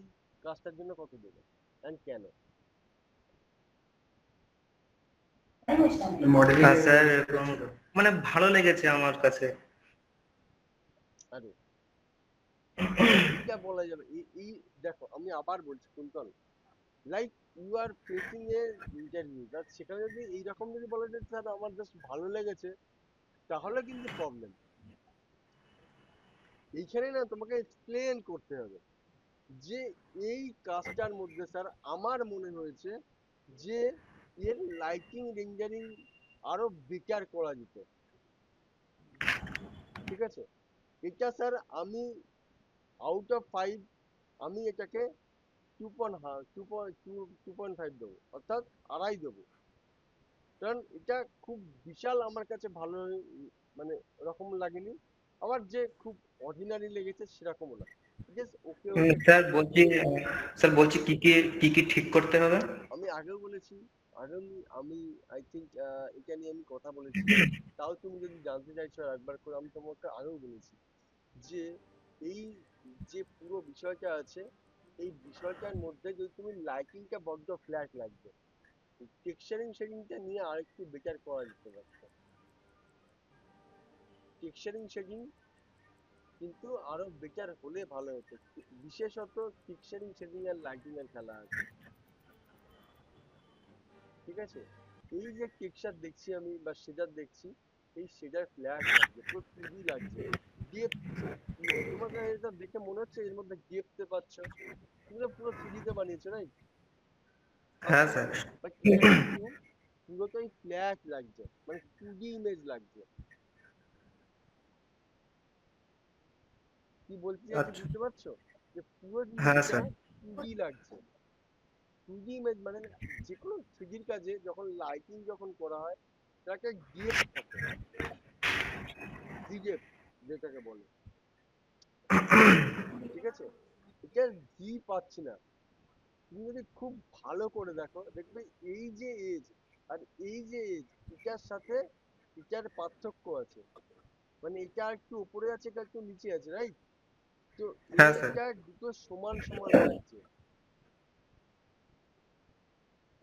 কাজটার জন্য কত দেবে অ্যান্ড কেন? স্যার এরকম মানে ভালো লেগেছে আমার কাছে। আরে এইটা বলা যাবে, এই দেখো আমি আবার বলছি Kuntal, like you are facing a interview, সেখানে যদি এইরকম যদি বলা যায় স্যার আমার জাস্ট ভালো লেগেছে, তাহলে কিন্তু প্রবলেম। এইখানে না তোমাকে এক্সপ্লেন করতে হবে যে এই কাজটার মধ্যে স্যার আমার মনে হয়েছে যে এর লাইটিং রেঞ্জারিং আরো বেটার করা যেত, ঠিক আছে? এটা স্যার আমি আউট অফ 5 আমি এটাকে 2.5 দেবো, অর্থাৎ আড়াই দেবো। কারণ এটা খুব বিশাল আমার কাছে ভালো মানে রকম লাগেনি, আবার যে খুব অর্ডিনারি লেগেছে সেরকমও না, জাস্ট ওকে ওকে স্যার বলছি, স্যার বলছি কি কি ঠিক করতে হবে? আমি আগেও বলেছি, আগেও আমি আই থিঙ্ক এটা নিয়ে আমি কথা বলেছি। তাও তুমি যদি জানতে চাইছো একবার করে, আমি তোমাকে আগেও বলেছি যে এই যে পুরো বিষয়টা আছে, এই বিষয়টার মধ্যে যদি তুমি লাইটিংটা বড্ড ফ্ল্যাট লাগবে, টেক্সচারিং শেডিংটা নিয়ে আরেকটু বেটার করা যেতে পারত। টেক্সচারিং শেডিং কিন্তু আরো বেটার হলে ভালো হতো, বিশেষত টেক্সচারিং শেডিং আর লাইটিং এর খেলা আছে। ঠিক আছে? এই যে টেক্সচার দেখছি আমি বা শেডার দেখছি, এই শেডার ফ্ল্যাট লাগছে, পুরো 2D লাগছে, ডেপথ নেই। তোমাকে এটা দেখে মনে হচ্ছে এর মধ্যে ডেপথ পাচ্ছ? তুমি তো পুরো 3D তে বানিয়েছো, রাইট? হ্যাঁ পাচ্ছ স্যার। না। বাট এটা কিন্তু পুরোটাই ফ্ল্যাট লাগছে, মানে 2D ইমেজ লাগছে। কি বলতে চাইছি আচ্ছা। বুঝতে পারছো? যে পুরো হ্যাঁ ইমেজটা স্যার। 2D লাগছে। 2D ইমেজ মানে যে কোনো 3D কাজে যখন লাইটিং যখন করা হয় তার একটা ডেপথ থাকে, ডেপথ যেটাকে বলে, ঠিক আছে? এটা ডি পাচ্ছি না। তুমি যদি খুব ভালো করে দেখো দেখবে এই যে এজ আর এই যে এজ, এটার সাথে এটার পার্থক্য আছে। মানে এটা একটু উপরে আছে, এটা একটু নিচে আছে, রাইট? তো হ্যাঁ স্যার। এইটা দুটো সমান সমান লাগছে।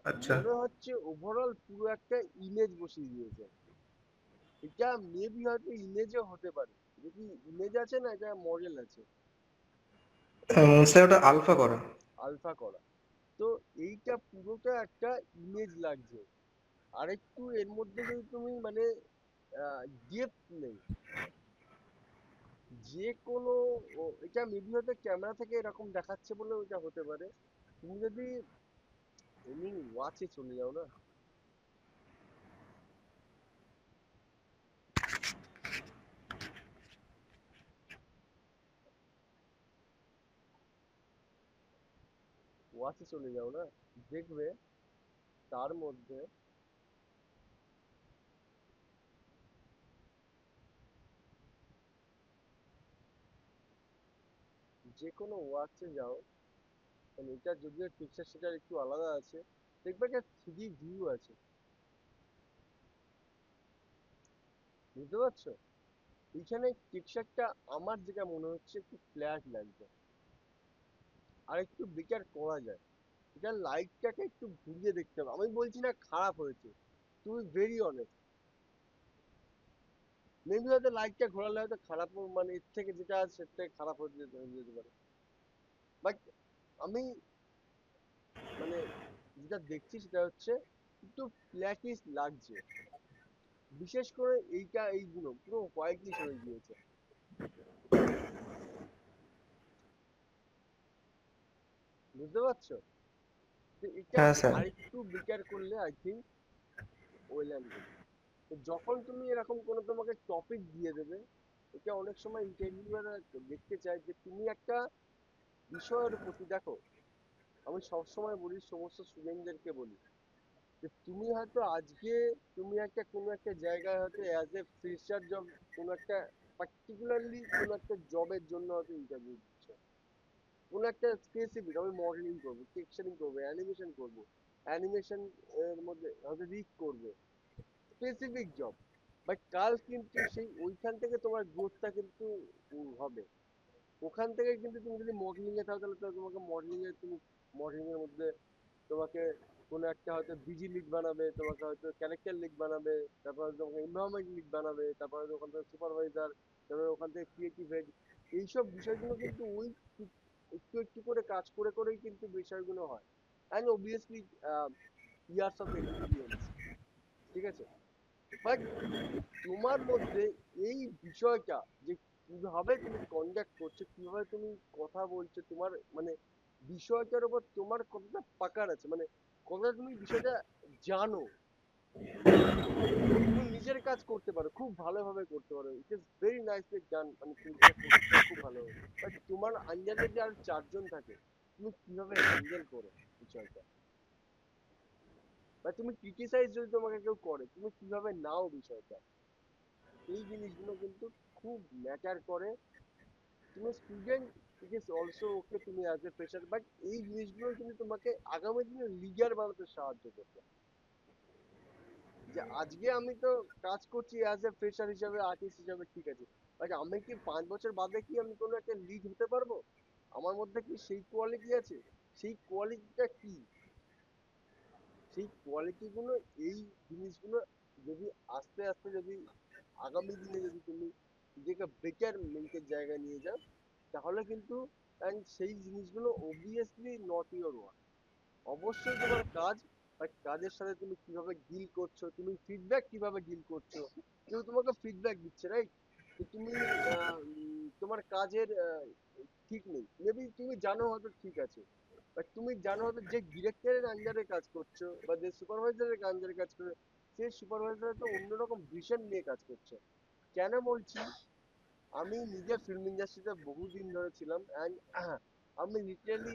আচ্ছা। মনে হচ্ছে ওভারঅল পুরো একটা ইমেজ বসিয়ে দিয়েছে। এটা মেবি হয়তো ইমেজও হতে পারে। এটা কি ইমেজ আছে না এটা মডেল আছে? স্যার ওটা আলফা করা। আলফা করা। তো এইটা পুরোটা একটা ইমেজ লাগছে। আরেকটু এর মধ্যে যদি তুমি মানে ডেপথ নেই, যে কোনো এটা মেবি হয়তো ক্যামেরা থেকে এরকম দেখাচ্ছে বলে ওইটা হতে পারে। তুমি যদি এমনি ওয়াচে চলে যাও না, ওয়াচে চলে যাও না, দেখবে তার মধ্যে যে কোনো ওয়াচে যাও, মানে এটা যদিও টেক্সচার সেটার একটু আলাদা আছে, দেখবে একটা 3D ভিউ আছে, বুঝতে পারছো? এইখানে টেক্সচারটা আমার যেটা মনে হচ্ছে একটু ফ্ল্যাট লাগছে। আর একটু বেটার করা যায়, এটা লাইটটাকে একটু ঘুরিয়ে দেখতে হবে। আমি বলছি না খারাপ হয়েছে, তুমি ভেরি অনেস্ট, মেবি হয়তো লাইটটা ঘোরালে হয়তো খারাপ মানে এর থেকে যেটা আছে সেটা থেকে খারাপ হতে যেতে পারে। বাট আমি মানে যেটা দেখছি সেটা হচ্ছে একটু ফ্ল্যাটিশ লাগছে। বিশেষ করে এইটা এইগুলো পুরো হোয়াইটিশ হয়ে গিয়েছে, বুঝতে পারছো? তো এটা হ্যাঁ স্যার। আরেকটু বেটার করলে I think well and good. তো যখন তুমি এরকম কোনো তোমাকে টপিক দিয়ে দেবে, এটা অনেক সময় ইন্টারভিউয়াররা দেখতে চায় যে তুমি একটা বিষয়ের প্রতি দেখো। আমি সবসময় বলি, সমস্ত স্টুডেন্টদেরকে বলি যে তুমি হয়তো আজকে তুমি একটা কোনো একটা জায়গায় হয়তো অ্যাজ এ ফ্রেশার জব, কোনো একটা পার্টিকুলারলি কোনো একটা জবের জন্য হয়তো ইন্টারভিউ দিচ্ছ। কোনো একটা স্পেসিফিক, আমি মডেলিং করবো, টেক্সচারিং করবো, অ্যানিমেশন করবো, অ্যানিমেশন এর মধ্যে হয়তো রিড করবে, স্পেসিফিক জব। বাট কাল কিন্তু সেই ওইখান থেকে তোমার গ্রোথটা কিন্তু হবে। ওখান থেকে কিন্তু তুমি যদি মডেলিং এ থাকো তাহলে তো তোমাকে মডেলিং এ তুমি মডেলিং এর মধ্যে তোমাকে কোনো একটা হয়তো বিজি লিগ বানাবে, তোমাকে হয়তো ক্যারেক্টার লিগ বানাবে, তারপর হয়তো তোমাকে এনভায়রনমেন্ট লিগ বানাবে, তারপর হয়তো ওখান থেকে সুপারভাইজার, তারপরে ওখান থেকে ক্রিয়েটিভ হেড। এইসব বিষয়গুলো কিন্তু ওই একটু একটু করে কাজ করে করেই কিন্তু বিষয়গুলো হয়। And obviously years of experience, ঠিক আছে? বাট তোমার মধ্যে এই বিষয়টা যে কিভাবে তুমি কন্ডাক্ট করছো, কিভাবে তুমি কথা বলছো, তোমার মানে বিষয়টার উপর তোমার কতটা পাকার আছে, মানে কতটা তুমি বিষয়টা জানো, তুমি নিজের কাজ করতে পারো, খুব ভালোভাবে করতে পারো, ইট ইজ ভেরি নাইসলি ডান, মানে তুমি যেটা করছো খুব ভালো। বাট তোমার আন্ডারে যে আর চারজন থাকে, তুমি কিভাবে হ্যান্ডেল করো বিষয়টা, বা তুমি ক্রিটিসাইজ যদি তোমাকে কেউ করে তুমি কিভাবে নাও বিষয়টা, এই জিনিসগুলো কিন্তু খুব ম্যাটার করে। তুমি স্টুডেন্ট, ইট ইজ অলসো ওকে তুমি অ্যাজ এ ফ্রেশার, বাট এই জিনিসগুলো কিন্তু তোমাকে আগামী দিনে লিডার বানাতে সাহায্য করবে। যে আজকে আমি তো কাজ করছি অ্যাজ এ ফ্রেশার হিসাবে, আর্টিস্ট হিসাবে, ঠিক আছে, বাট আমি কি 5 বছর বাদে কি আমি কোনো একটা লিড হতে পারবো? আমার মধ্যে কি সেই কোয়ালিটি আছে? সেই কোয়ালিটিটা কি? সেই কোয়ালিটি গুলো, এই জিনিসগুলো যদি আস্তে আস্তে যদি আগামী দিনে যদি তুমি নিজেকে বেটার মেন্টের জায়গায় নিয়ে যাও, তাহলে কিন্তু and সেই জিনিসগুলো অবভিয়াসলি নট ইওর ওয়ার্ক, অবশ্যই তোমার কাজ বাট কাজের সাথে তুমি কিভাবে ডিল করছো, তুমি ফিডব্যাক কিভাবে ডিল করছো, কেউ তোমাকে ফিডব্যাক দিচ্ছে, রাইট? তো তুমি তোমার কাজের ঠিক নেই, মেবি তুমি জানো হয়তো ঠিক আছে, বাট তুমি জানো হয়তো যে ডিরেক্টরের আন্ডারে কাজ করছো বা যে সুপারভাইজারের আন্ডারে কাজ করছো, সেই সুপারভাইজার তো অন্যরকম ভিশন নিয়ে কাজ করছে। কেন বলছি, আমি নিজে ফিল্ম ইন্ডাস্ট্রিতে বহুদিন ধরে ছিলাম অ্যান্ড আমি লিটারালি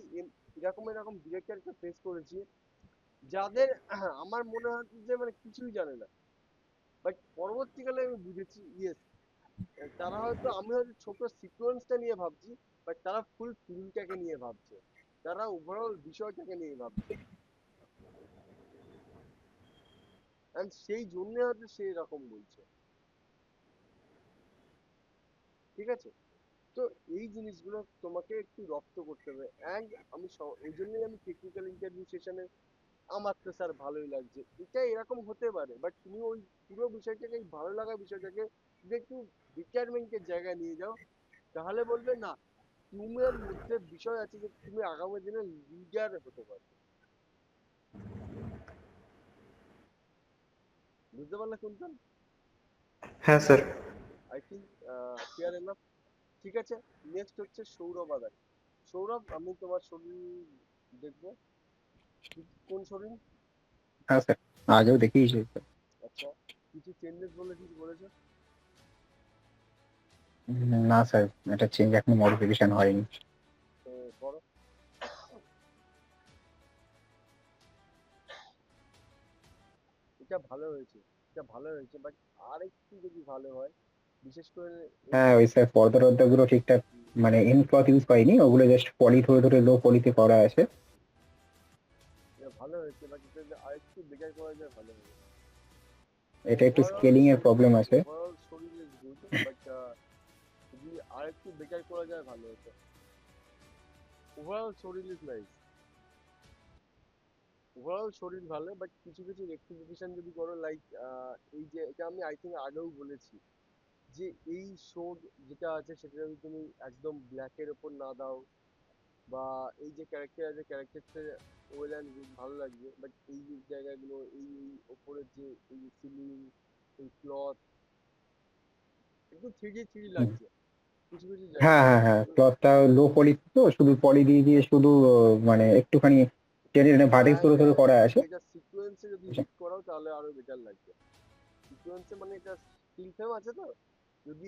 এরকম এরকম ডিরেক্টরকে ফেস করেছি যাদের আমার মনে হচ্ছে যে মানে কিছুই জানে না, বাট পরবর্তীকালে আমি বুঝেছি ইয়েস, তারা হয়তো, আমি হয়তো ছোট সিকোয়েন্সটা নিয়ে ভাবছি, বাট তারা ফুল ফিল্মটাকে নিয়ে ভাবছে, তারা ওভারঅল বিষয়টাকে নিয়ে ভাবছে, অ্যান্ড সেই জন্য হয়তো সে এরকম বলছে, ঠিক আছে? তো এই জিনিসগুলো তোমাকে একটু রপ্ত করতে হবে, অ্যান্ড ওই জন্যই আমি টেকনিক্যাল ইন্টারভিউ সেশনে আমার তো স্যার ভালোই লাগছে, এটা এরকম হতে পারে, বাট তুমি ওই পুরো বিষয়টাকে, এই ভালো লাগা বিষয়টাকে যদি একটু রিটায়ারমেন্টের জায়গায় নিয়ে যাও, তাহলে বলবে না, তোমার মধ্যে বিষয় আছে যে তুমি আগামী দিনে লিডার হতে পারবে। বুঝতে পারলে কুন্তল? হ্যাঁ sir. I think fair enough. ঠিক আছে, নেক্সট হচ্ছে সৌরভ আদানি। সৌরভ, আমি তোমার শরীর দেখবো, কোন শরীর? হ্যাঁ স্যার, আগেও দেখিয়েছি। আচ্ছা, কিছু চেঞ্জেস বলে কিছু বলেছো? না স্যার, এটা চেঞ্জ এখনো মডিফিকেশন হয়নি। তো করো। এটা ভালো হয়েছে, এটা ভালো হয়েছে, বাট আর একটু যদি ভালো হয়, বিশেষ করে এই হ্যাঁ ওই স্যার, পর্দা টর্দা গুলো ঠিকঠাক মানে ইন ক্লথ ইউজ হয়নি, ওগুলো জাস্ট পলি ধরে ধরে লো পলিতে করা আছে। এটা ভালো হয়েছে, বাট এটা যদি আর একটু বেটার করা যায় ভালো হবে। এটা একটু ওভারঅল স্কেলিং এর শরীর, প্রবলেম আছে। ওভারঅল শরীর ইজ গুড, বাট যদি আর একটু বেটার করা যায় ভালো হতো। ওভারঅল শরীর ইজ নাইস, ওভারঅল শরীর ভালো, বাট কিছু কিছু রেক্টিফিকেশন যদি করো, লাইক এই যে এটা আমি আই থিঙ্ক আগেও বলেছি, যে এই শোড যেটা আছে সেটা যদি তুমি একদম ব্ল্যাকের ওপর না দাও, বা এই যে ক্যারেক্টার আছে ক্যারেক্টারটা ওয়েল অ্যান্ড গুড, ভালো লাগবে, বাট এই যে জায়গাগুলো, এই ওপরের যে এই সিলিং, এই ক্লথ, একটু থ্রি থ্রি হুম। লাগছে কিছু কিছু হ্যাঁ জায়গায়। হ্যাঁ হ্যাঁ, ক্লথটা লো পলি তো, শুধু পলি দিয়ে দিয়ে শুধু মানে একটুখানি টেনে টেনে ভাটিক অ্যান্ড ধরে ধরে করা আছে। এটা সিকোয়েন্সে যদি হিট করাও তাহলে আরো বেটার লাগবে। সিকোয়েন্সে মানে এটা স্টিল ফ্রেম আছে তো, যদি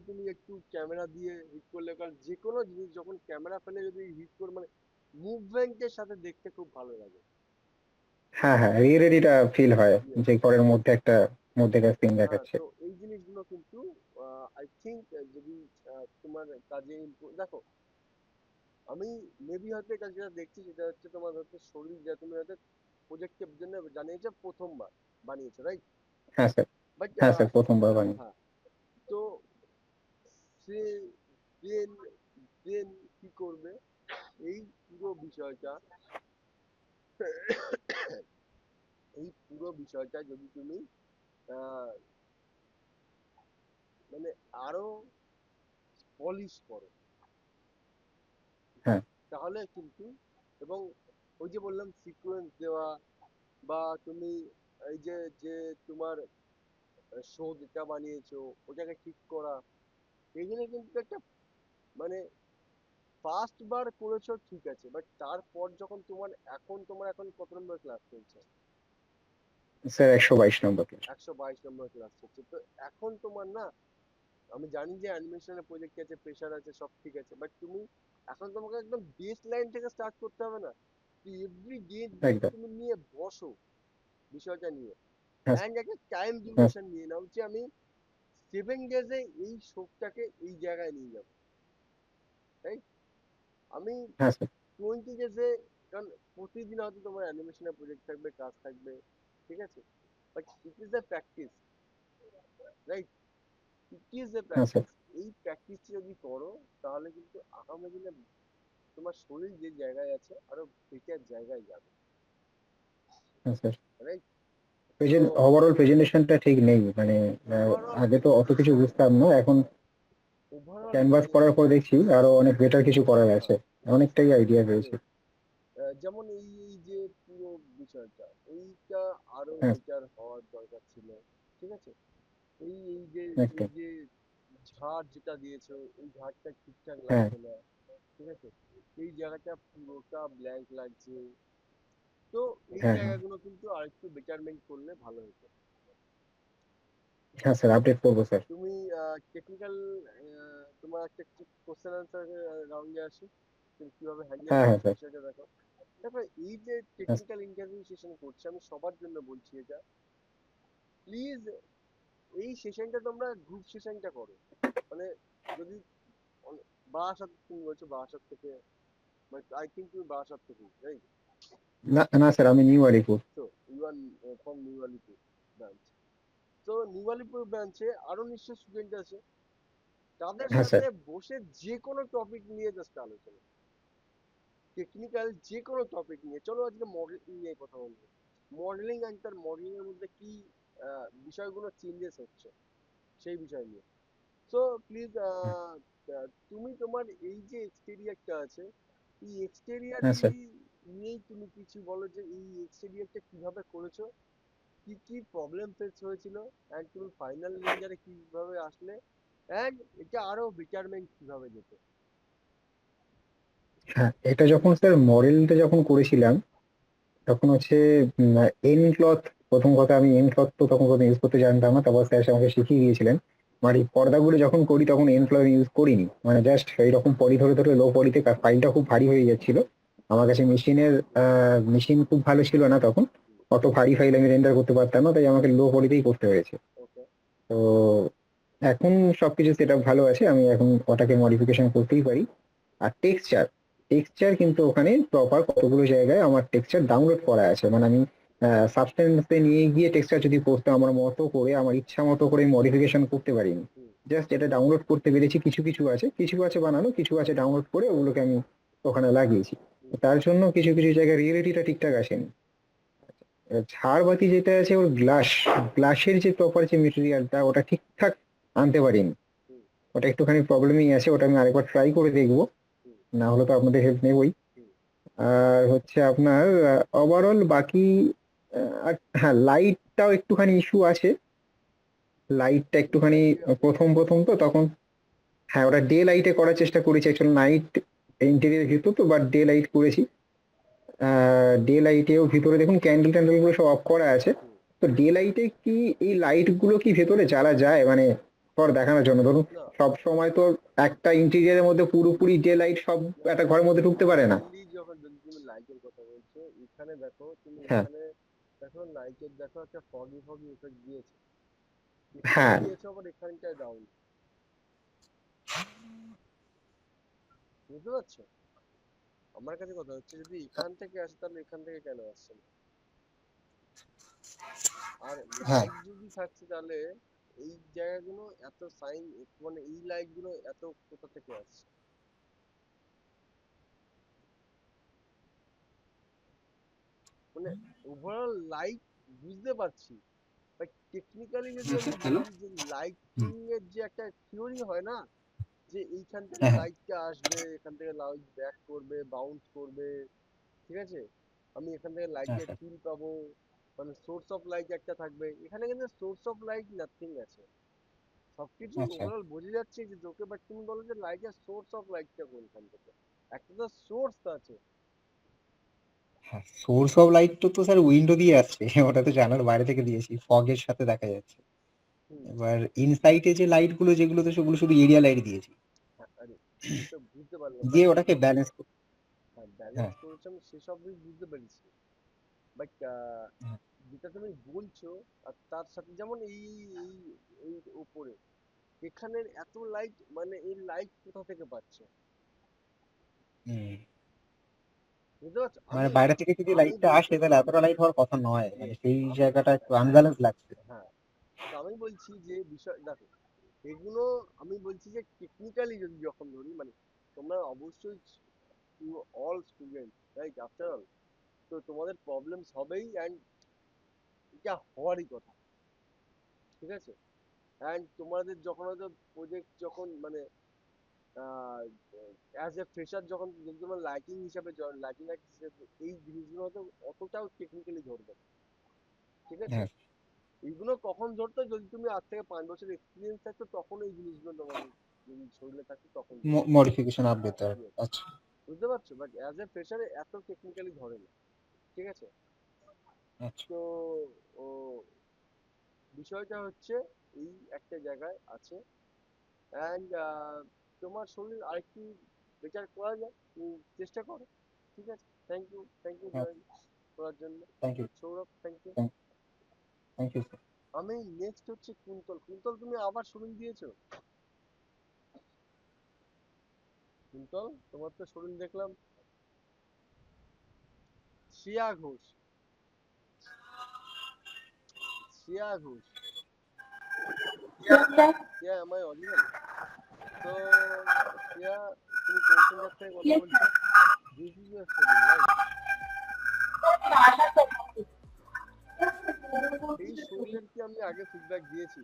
তুমি একটু ক্যামেরা দিয়ে হিট করলে, কারণ যে কোনো জিনিস যখন ক্যামেরা ফেলে যদি হিট করে, মানে মুভমেন্টের সাথে দেখতে খুব ভালো লাগে। হ্যাঁ হ্যাঁ, রিয়ের এটা ফিল হয় Yes. যে ঘরের মধ্যে একটা মধ্যেকার সিন হ্যাঁ, দেখাচ্ছে। তো এই জিনিসগুলো কিন্তু আই থিঙ্ক যদি তোমার কাজে দেখো, আমি মেবি হয়তো এটা যেটা দেখছি সেটা হচ্ছে তোমার হচ্ছে শরীর, যা তুমি হয়তো প্রজেক্টের জন্য জানিয়েছো, প্রথমবার বানিয়েছো, রাইট? হ্যাঁ স্যার। বাট হ্যাঁ স্যার, প্রথমবার বানিয়ে। হ্যাঁ, তো সে দেন দেন কি করবে, এই পুরো বিষয়টা, এই পুরো বিষয়টা যদি তুমি আহ, মানে আরো পলিশ করো, হ্যাঁ তাহলে কিন্তু, এবং ওই যে বললাম সিকোয়েন্স দেওয়া, বা তুমি এই যে যে তোমার শো যেটা বানিয়েছো ওটাকে ঠিক করা, এগুলো কিন্তু একটা, মানে ফার্স্ট বার করেছো ঠিক আছে, বাট তারপর যখন তোমার এখন কত নম্বর ক্লাস চলছে? স্যার, 122 নম্বর ক্লাস। 122 নম্বর ক্লাস চলছে, তো এখন তোমার না, আমি জানি যে অ্যানিমেশনের প্রজেক্ট আছে, প্রেশার আছে, সব ঠিক আছে, বাট তুমি এখন তোমাকে একদম বেস লাইন থেকে স্টার্ট করতে হবে না, এভরি ডে যদি একদম। তুমি নিয়ে বসো বিষয়টা নিয়ে, হ্যাঁ অ্যান্ড একটা টাইম হ্যাঁ ডিউরেশন নিয়ে নাও যে আমি 7 ডেজে এই শোকটাকে এই জায়গায় নিয়ে যাবো, তাই আমি হ্যাঁ স্যার। 20 ডেজে, কারণ প্রতিদিন হয়তো তোমার অ্যানিমেশনের প্রজেক্ট থাকবে, কাজ থাকবে, ঠিক আছে, but it is a practice, right? It is a হ্যাঁ স্যার। প্র্যাকটিস। এই প্র্যাকটিসটা যদি করো, তাহলে কিন্তু আগামী দিনে তোমার শরীর যে জায়গায় আছে আরো বেটার জায়গায় যাবে, হ্যাঁ স্যার। রাইট? তো প্রেজেন্ট ওভারঅল প্রেজেন্টেশনটা ঠিক নেই মানে। ওভারঅল, আগে তো অত কিছু বুঝতাম না, এখন ওভারঅল ক্যানভাস করার পর দেখছি আরো অনেক বেটার কিছু করার আছে, হ্যাঁ, অনেকটাই আইডিয়া হয়েছে। যেমন এই এই যে পুরো বিষয় বিষয়টা এইটা আরো হ্যাঁ বেটার হওয়ার দরকার ছিল, ঠিক আছে? এই এই যে এই একদম। যে ঝাড় যেটা দিয়েছো এই ঝাড়টা ঠিকঠাক হ্যাঁ লাগছে না, ঠিক আছে? এই জায়গাটা পুরোটা ব্ল্যাঙ্ক লাগছে। তো এই হ্যাঁ হ্যাঁ জায়গাগুলো কিন্তু আরেকটু বেটারমেন্ট করলে ভালো হতো। হ্যাঁ স্যার, আপডেট করবো স্যার। তুমি টেকনিক্যাল, তোমার একটা কোশ্চেন আনসার রাউন্ডে আসি, তুমি কিভাবে হ্যান্ডেল হ্যাঁ হ্যাঁ করছো স্যার। বিষয়টা দেখো। দেখো এই যে হ্যাঁ টেকনিক্যাল ইন্টারভিউ সেশন করছি আমি সবার জন্য বলছি এটা, প্লিজ এই সেশনটা তোমরা গ্রুপ সেশনটা করো। মানে যদি বারাসাত, তুমি বলছো বারাসাত থেকে, আই থিঙ্ক তুমি বারাসাত থেকে, রাইট? না না স্যার, আমি নিউ আলিপুর। তো you are from New Alipore branch. তো নিউ আলিপুর ব্রাঞ্চে আরো নিশ্চয় স্টুডেন্ট আছে, তাদের হ্যাঁ স্যার। সাথে বসে যে কোনো টপিক নিয়ে জাস্ট আলোচনা, টেকনিক্যাল যে কোনো টপিক নিয়ে। চলো আজকে মডেলিং নিয়ে কথা বলবো, মডেলিং অ্যান্ড তার মডেলিং এর মধ্যে কি বিষয়গুলো চেঞ্জেস হচ্ছে সেই বিষয় নিয়ে। সো প্লিজ তুমি তোমার এই যে এক্সটেরিয়ারটা আছে, এই হ্যাঁ এক্সটেরিয়ারই স্যার। নিয়েই তুমি কিছু বলো যে এই এক্সটেরিয়ারটা কিভাবে করেছো, কি কি প্রবলেম ফেস হয়েছিল, অ্যান্ড তুমি ফাইনাল রেঞ্জারে কিভাবে আসলে, অ্যান্ড এটা আরো বেটারমেন্ট কিভাবে যেত। হ্যাঁ, এটা যখন স্যার মডেলটা যখন করেছিলাম তখন হচ্ছে এন ক্লথ, প্রথম কথা আমি এন ক্লথ তো তখন কোনো ইউজ করতে জানতাম না, তারপর স্যার এসে আমাকে শিখিয়ে দিয়েছিলেন। মানে এই পর্দাগুলো যখন করি তখন এন ক্লথ ইউজ করিনি, মানে জাস্ট এইরকম পলি ধরে ধরে লো পলিতে ফাইলটা খুব ভারী হয়ে যাচ্ছিল। আমার কাছে মেশিন খুব ভালো ছিল না তখন, অত ভারী ফাইল আমি রেন্ডার করতে পারতাম না, তাই আমাকে লো পলিতেই করতে হয়েছে। ওকে। তো এখন সবকিছু সেট আপ ভালো আছে, আমি এখন ওটাকে মডিফিকেশন করতেই পারি। আর টেক্সচার, টেক্সচার কিন্তু ওখানে প্রপার কতগুলো জায়গায় আমার টেক্সচার ডাউনলোড করা আছে, মানে আমি সাবস্টেন্সে নিয়ে গিয়ে টেক্সচার যদি করতে আমার মতো করে আমার ইচ্ছা মতো করে মডিফিকেশন করতে পারিনি। হুম। জাস্ট এটা ডাউনলোড করতে পেরেছি, কিছু কিছু আছে, কিছু আছে বানানো, কিছু আছে ডাউনলোড করে ওগুলোকে আমি ওখানে লাগিয়েছি। হুম। তার জন্য কিছু কিছু জায়গায় রিয়েলিটিটা ঠিকঠাক আসেনি। ঝাড়বাতি যেটা আছে ওর গ্লাসের যে প্রপার যে মেটেরিয়ালটা ওটা ঠিকঠাক আনতে পারিনি। হুম। ওটা একটুখানি প্রবলেমই আছে, ওটা আমি আরেকবার ট্রাই করে দেখবো, হুম। না হলে তো আপনাদের হেল্প নেবই। হুম। আর হচ্ছে আপনার ওভারঅল বাকি হ্যাঁ লাইটটাও একটুখানি ইস্যু আছে, লাইটটা একটুখানি এক্স্যাক্টলি আপনি প্রথম প্রথম তো তখন। হ্যাঁ, ওটা ডে লাইটে করার চেষ্টা করেছি, অ্যাকচুয়ালি নাইট ইন্টেরিয়ার ভিতর তো, বাট ডে লাইট করেছি। ডে লাইটেও ভিতরে দেখুন ক্যান্ডেল ট্যান্ডেল গুলো সব অফ করা আছে। হুম। তো ডে লাইটে কি এই লাইট গুলো কি ভেতরে জ্বালা যায়, মানে ঘর দেখানোর জন্য? ধরুন না, সব সময় তো একটা ইন্টেরিয়ারের মধ্যে পুরোপুরি ডে লাইট সব না, একটা ঘরের মধ্যে ঢুকতে পারে না। মেইনলি যখন যদি তুমি লাইটের কথা বলছো, এখানে দেখো তুমি হ্যাঁ এখানে দেখো লাইটের দেখো একটা ফগি ফগি এফেক্ট দিয়েছে, এখানে হ্যাঁ দিয়েছে আবার এখানটায় ডাউন, বুঝতে পারছো? আমার কাছে কথা হচ্ছে যদি এখান থেকে আসে তাহলে এখান থেকে কেন আসছে না? আর হ্যাঁ লাইট যদি থাকছে তাহলে এই জায়গাগুলো এত সাইন, মানে এই লাইট গুলো এত কোথা থেকে আসছে? মানে ওভারঅল লাইট বুঝতে পারছি, বাট টেকনিক্যালি যদি আমি হ্যালো। বলি যে লাইটিং এর যে একটা থিওরি হয় না, যে এইখান থেকে হ্যাঁ হ্যাঁ লাইটটা আসবে, এখান থেকে লাইট ব্যাক করবে, বাউন্স করবে, ঠিক আছে? আমি এখান থেকে হ্যাঁ লাইটের হ্যাঁ ফিল পাবো, মানে সোর্স অফ লাইট একটা থাকবে, এখানে কিন্তু সোর্স অফ লাইট নাথিং আছে। সবকিছু আচ্ছা। ওভারঅল বোঝা যাচ্ছে যে তোকে, বাট তুমি বলো যে লাইটের সোর্স অফ লাইটটা কোনখান থেকে? একটা তো সোর্স আছে। হ্যাঁ, সোর্স অফ লাইট তো তো স্যার উইন্ডো দিয়ে আসছে, ওটা তো জানালার বাইরে থেকে দিয়েছি, ফগের সাথে দেখা যাচ্ছে। হুম। এবার ইনসাইটে যে লাইট গুলো যেগুলো, তো সেগুলো শুধু এরিয়া লাইট দিয়েছি, হ্যাঁ, আরে আমি তো বুঝতে পারলাম, বাট দিয়ে ওটাকে ব্যালেন্স। হ্যাঁ হ্যাঁ ব্যালেন্স করেছে আমি সেসব বুঝতে পেরেছি, বাট যেটা তুমি বলছো আর তার সাথে যেমন এই এই এই উপরে এখানের এত লাইট, মানে এই লাইট কোথা থেকে পাচ্ছে? হুম। বুঝতে পারছো? মানে আমি বাইরে থেকে যদি আমি লাইটটা বলছি, আসে তাহলে এতটা লাইট হওয়ার কথা নয়, মানে ইয়েস, সেই জায়গাটা একটু আনব্যালেন্স লাগছে। হ্যাঁ। তো আমি বলছি যে বিষয় দেখো, এগুলো আমি বলছি যে টেকনিক্যালি যদি যখন ধরি, মানে তোমরা অবশ্যই you all student, right, after all, তো তোমাদের প্রবলেমস হবেই, অ্যান্ড এটা হওয়ারই কথা, ঠিক আছে? অ্যান্ড তোমাদের যখন হয়তো প্রজেক্ট যখন মানে অ্যাজ এ ফ্রেশার যখন যদি তোমার লাইটিং হিসাবে লাইটিং হিসেবে এই জিনিসগুলো হয়তো অতটাও টেকনিক্যালি ধরবে না, ঠিক আছে? হ্যাঁ, এইগুলো কখন ধরতো যদি তুমি আজ থেকে 5 বছর এক্সপিরিয়েন্স থাকতো, তখন এই জিনিসগুলো তোমাদের যদি শরীরে থাকতো তখন ধরতো। মডিফিকেশন আপডেট আর Yes, আচ্ছা। বুঝতে পারছো? বাট অ্যাজ এ ফ্রেশারে এত টেকনিক্যালি ধরে না, ঠিক আছে? আচ্ছা। তো ও বিষয়টা হচ্ছে এই একটা জায়গায় আছে। অ্যান্ড তোমার শরীর আরেকটু বেটার করা যায়, তুমি চেষ্টা করো, ঠিক আছে? থ্যাংক ইউ জয়েন করার জন্য। Thank you. Sourav, thank you. Thank you sir. আমি নেক্সট হচ্ছে কুন্তল। কুন্তল, তুমি আবার শরীর দিয়েছো? কুন্তল, তোমার তো শরীর দেখলাম। Shreya Ghosh. Shreya Ghosh. Shreya, am I audible? তো শ্রেয়া, তুমি কোন সেন্টার থেকে কথা বলছো? দিস ইজ ইউর শরীর, রাইট? এই শরীরের কি আমি আগে ফিডব্যাক দিয়েছি?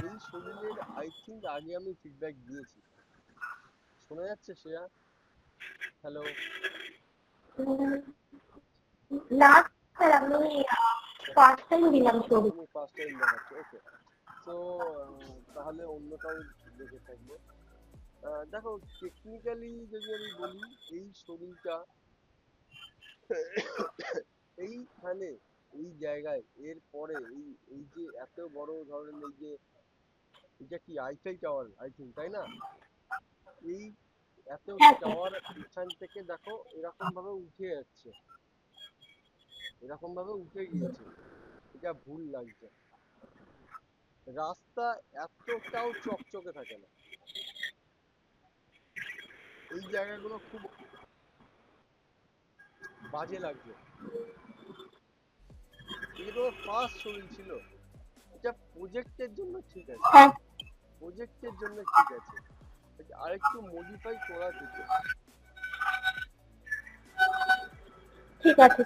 এই শরীরের আই থিঙ্ক আগে আমি ফিডব্যাক দিয়েছি। শোনা যাচ্ছে শ্রেয়া? হ্যালো? না স্যার, আমি ফার্স্ট টাইম দিলাম ছবি। তুমি ফার্স্ট টাইম দেখাচ্ছ, ওকে। তো তাহলে অন্য কাউ দেখে থাকবে। দেখো, টেকনিক্যালি যদি আমি বলি, এই শরীরটা এইখানে, এই জায়গায়, এর পরে এই এই যে এত বড় ধরনের এই যে, এটা কি আইফেল টাওয়ার আই থিঙ্ক, তাই না? এই এত হ্যাঁ স্যার। টাওয়ার এখান থেকে দেখো এরকম ভাবে উঠে যাচ্ছে, এরকম ভাবে উঠে গিয়েছে। এটা ভুল লাগছে। রাস্তা এতটাও চকচকে থাকে না, এই জায়গাগুলো খুব বাজে লাগছে। এটা তোমার ফার্স্ট শরীর ছিল, এটা প্রজেক্টের জন্য ঠিক আছে, হ্যাঁ, প্রজেক্টের জন্য ঠিক আছে, এটা আরেকটু মডিফাই করা যেত। ঠিক আছে।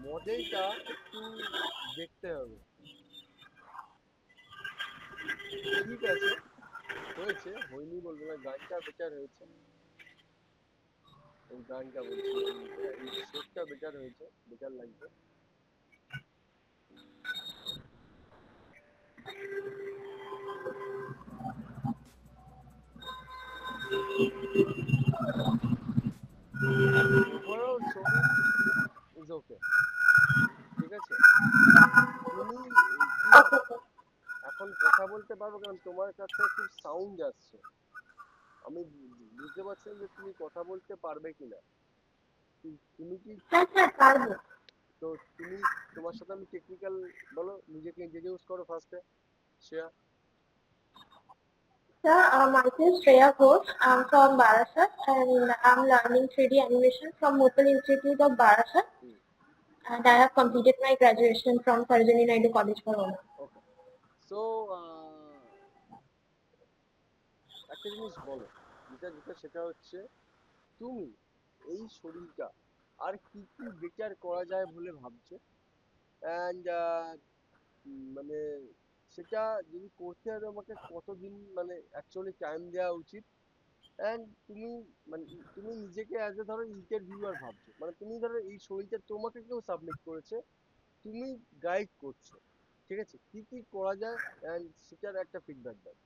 মডেলটা একটু দেখতে হবে। ঠিক আছে, হয়েছে, হয়নি বলবো না, গানটা বেটার হয়েছে। এই গানটা বলছি, এই শেপটা বেটার হয়েছে, বেটার লাগছে। ওভারঅল শরীর ইজ ওকে, ঠিক আছে? তুমি কি ওকে স্যার। এখন কথা বলতে পারবে? কারণ তোমার কাছ থেকে খুব সাউন্ড আসছে, আমি বুঝতে পারছি না যে তুমি কথা বলতে পারবে কিনা। তুমি কি, হ্যাঁ স্যার, পারবো। তো তুমি, তোমার সাথে আমি টেকনিক্যাল, বলো নিজেকে ইন্ট্রোডিউস করো ফার্স্টে, Shreya. Sir, myself Shreya Ghosh. I'm from Barasat and I'm learning 3D animation from Muttal Institute of Barasat, and I have completed my graduation from Sarojini Naidu College for Women. Okay. So একটা জিনিস বলো, যেটা যেটা সেটা হচ্ছে, তুমি এই শরীরটা আর কি কি বেটার করা যায় বলে ভাবছো? অ্যান্ড মানে সেটা যদি করতে হয় আমাকে কতদিন মানে অ্যাকচুয়ালি টাইম দেওয়া উচিত? অ্যান্ড তুমি মানে তুমি নিজেকে অ্যাজ এ ধরো ইন্টারভিউয়ার ভাবছো, মানে তুমি ধরো এই শরীরটা তোমাকে কেউ সাবমিট করেছে, তুমি গাইড করছো, ঠিক আছে? কি কি করা যায় অ্যান্ড সেটার একটা ফিডব্যাক দাও।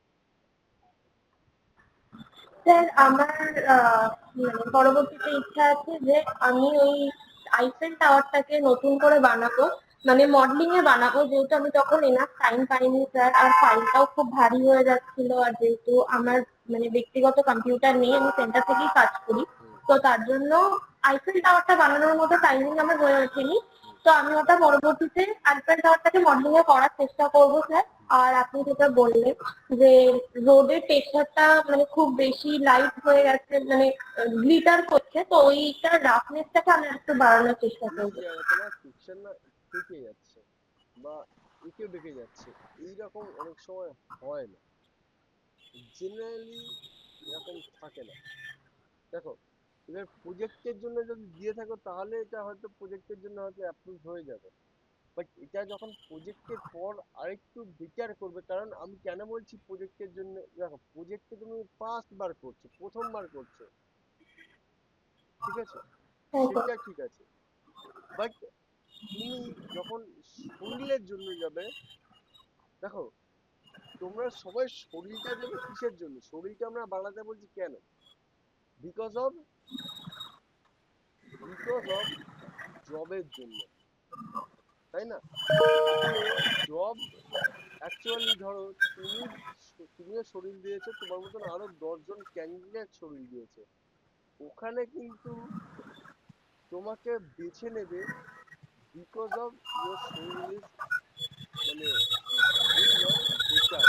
স্যার, আমার পরবর্তীতে ইচ্ছা আছে যে আমি ওই আইফেল টাওয়ারটাকে নতুন করে বানাবো, মানে মডেলিং এ বানাবো, যেহেতু আমি তখন এনাফ টাইম পাইনি স্যার, আর ফাইলটাও খুব ভারী হয়ে যাচ্ছিল, আর যেহেতু আমার মানে ব্যক্তিগত কম্পিউটার নেই, আমি সেন্টার থেকেই কাজ করি, হুম, তো তার জন্য আইফেল টাওয়ারটা বানানোর মতো টাইমিং আমার হয়ে ওঠেনি। হুম, তো আমি ওটা পরবর্তীতে আইফেল টাওয়ারটাকে মডেলিং এ করার চেষ্টা করবো স্যার। আর আপনি যেটা বললেন যে রোডের টেক্সচারটা মানে খুব বেশি লাইট হয়ে গেছে, মানে গ্লিটার করছে, তো ওইটার রাফনেসটাকে আমি একটু বাড়ানোর চেষ্টা এই করবো। জায়গাটা না ফিকশন না থেকে যাচ্ছে বা এঁকে বেঁকে যাচ্ছে, এইরকম অনেক সময় হয় না, জেনারেলি এরকম থাকে না। দেখো, এবার প্রজেক্টের জন্য যদি দিয়ে থাকো তাহলে এটা হয়তো প্রজেক্টের জন্য হয়তো অ্যাপ্রুভ হয়ে যাবে, বাট এটা যখন প্রজেক্টের পর আরেকটু বেটার করবে, কারণ আমি কেন বলছি প্রজেক্টের জন্য, দেখো প্রজেক্টে তুমি ফার্স্ট বার করছো, প্রথমবার করছো, ঠিক আছে, তাই তো। সেটা ঠিক আছে, বাট তুমি যখন শরীরের জন্য যাবে, দেখো তোমরা সবাই শরীরটা দেবে কিসের জন্য, শরীরটা আমরা বানাতে বলছি কেন, বিকজ অফ বিকজ অফ জবের জন্য, তাই না? তো জব অ্যাকচুয়ালি ধরো তুমি, তুমিও শরীর দিয়েছো, তোমার মতন আরো 10 জন ক্যান্ডিডেট শরীর দিয়েছে, ওখানে কিন্তু তোমাকে বেছে নেবে বিকজ অফ ইউর শরীর ইজ, মানে গুড নয়, বেটার,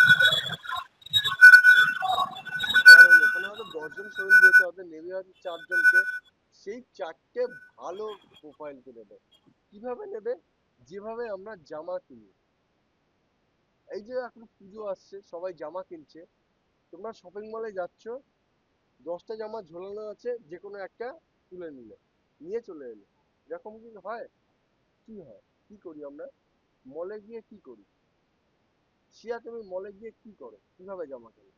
কারণ ওখানে হয়তো 10 জন শরীর দিয়েছে, হয়তো নেবে হয়তো 4 জনকে, সেই 4টে ভালো প্রোফাইলকে নেবে। কিভাবে নেবে? যেভাবে আমরা জামা কিনি, এই যে এখন পুজো আসছে, সবাই জামা কিনছে, তোমরা শপিং মলে যাচ্ছ, 10টা জামা ঝোলানো আছে, যে কোনো একটা তুলে নিলে, নিয়ে চলে এলে, এরকম কি হয়? কি হয়, কি করি আমরা? মলে গিয়ে কি করি? শিয়া, তুমি মলে গিয়ে কি করো, কিভাবে জামা কেনো?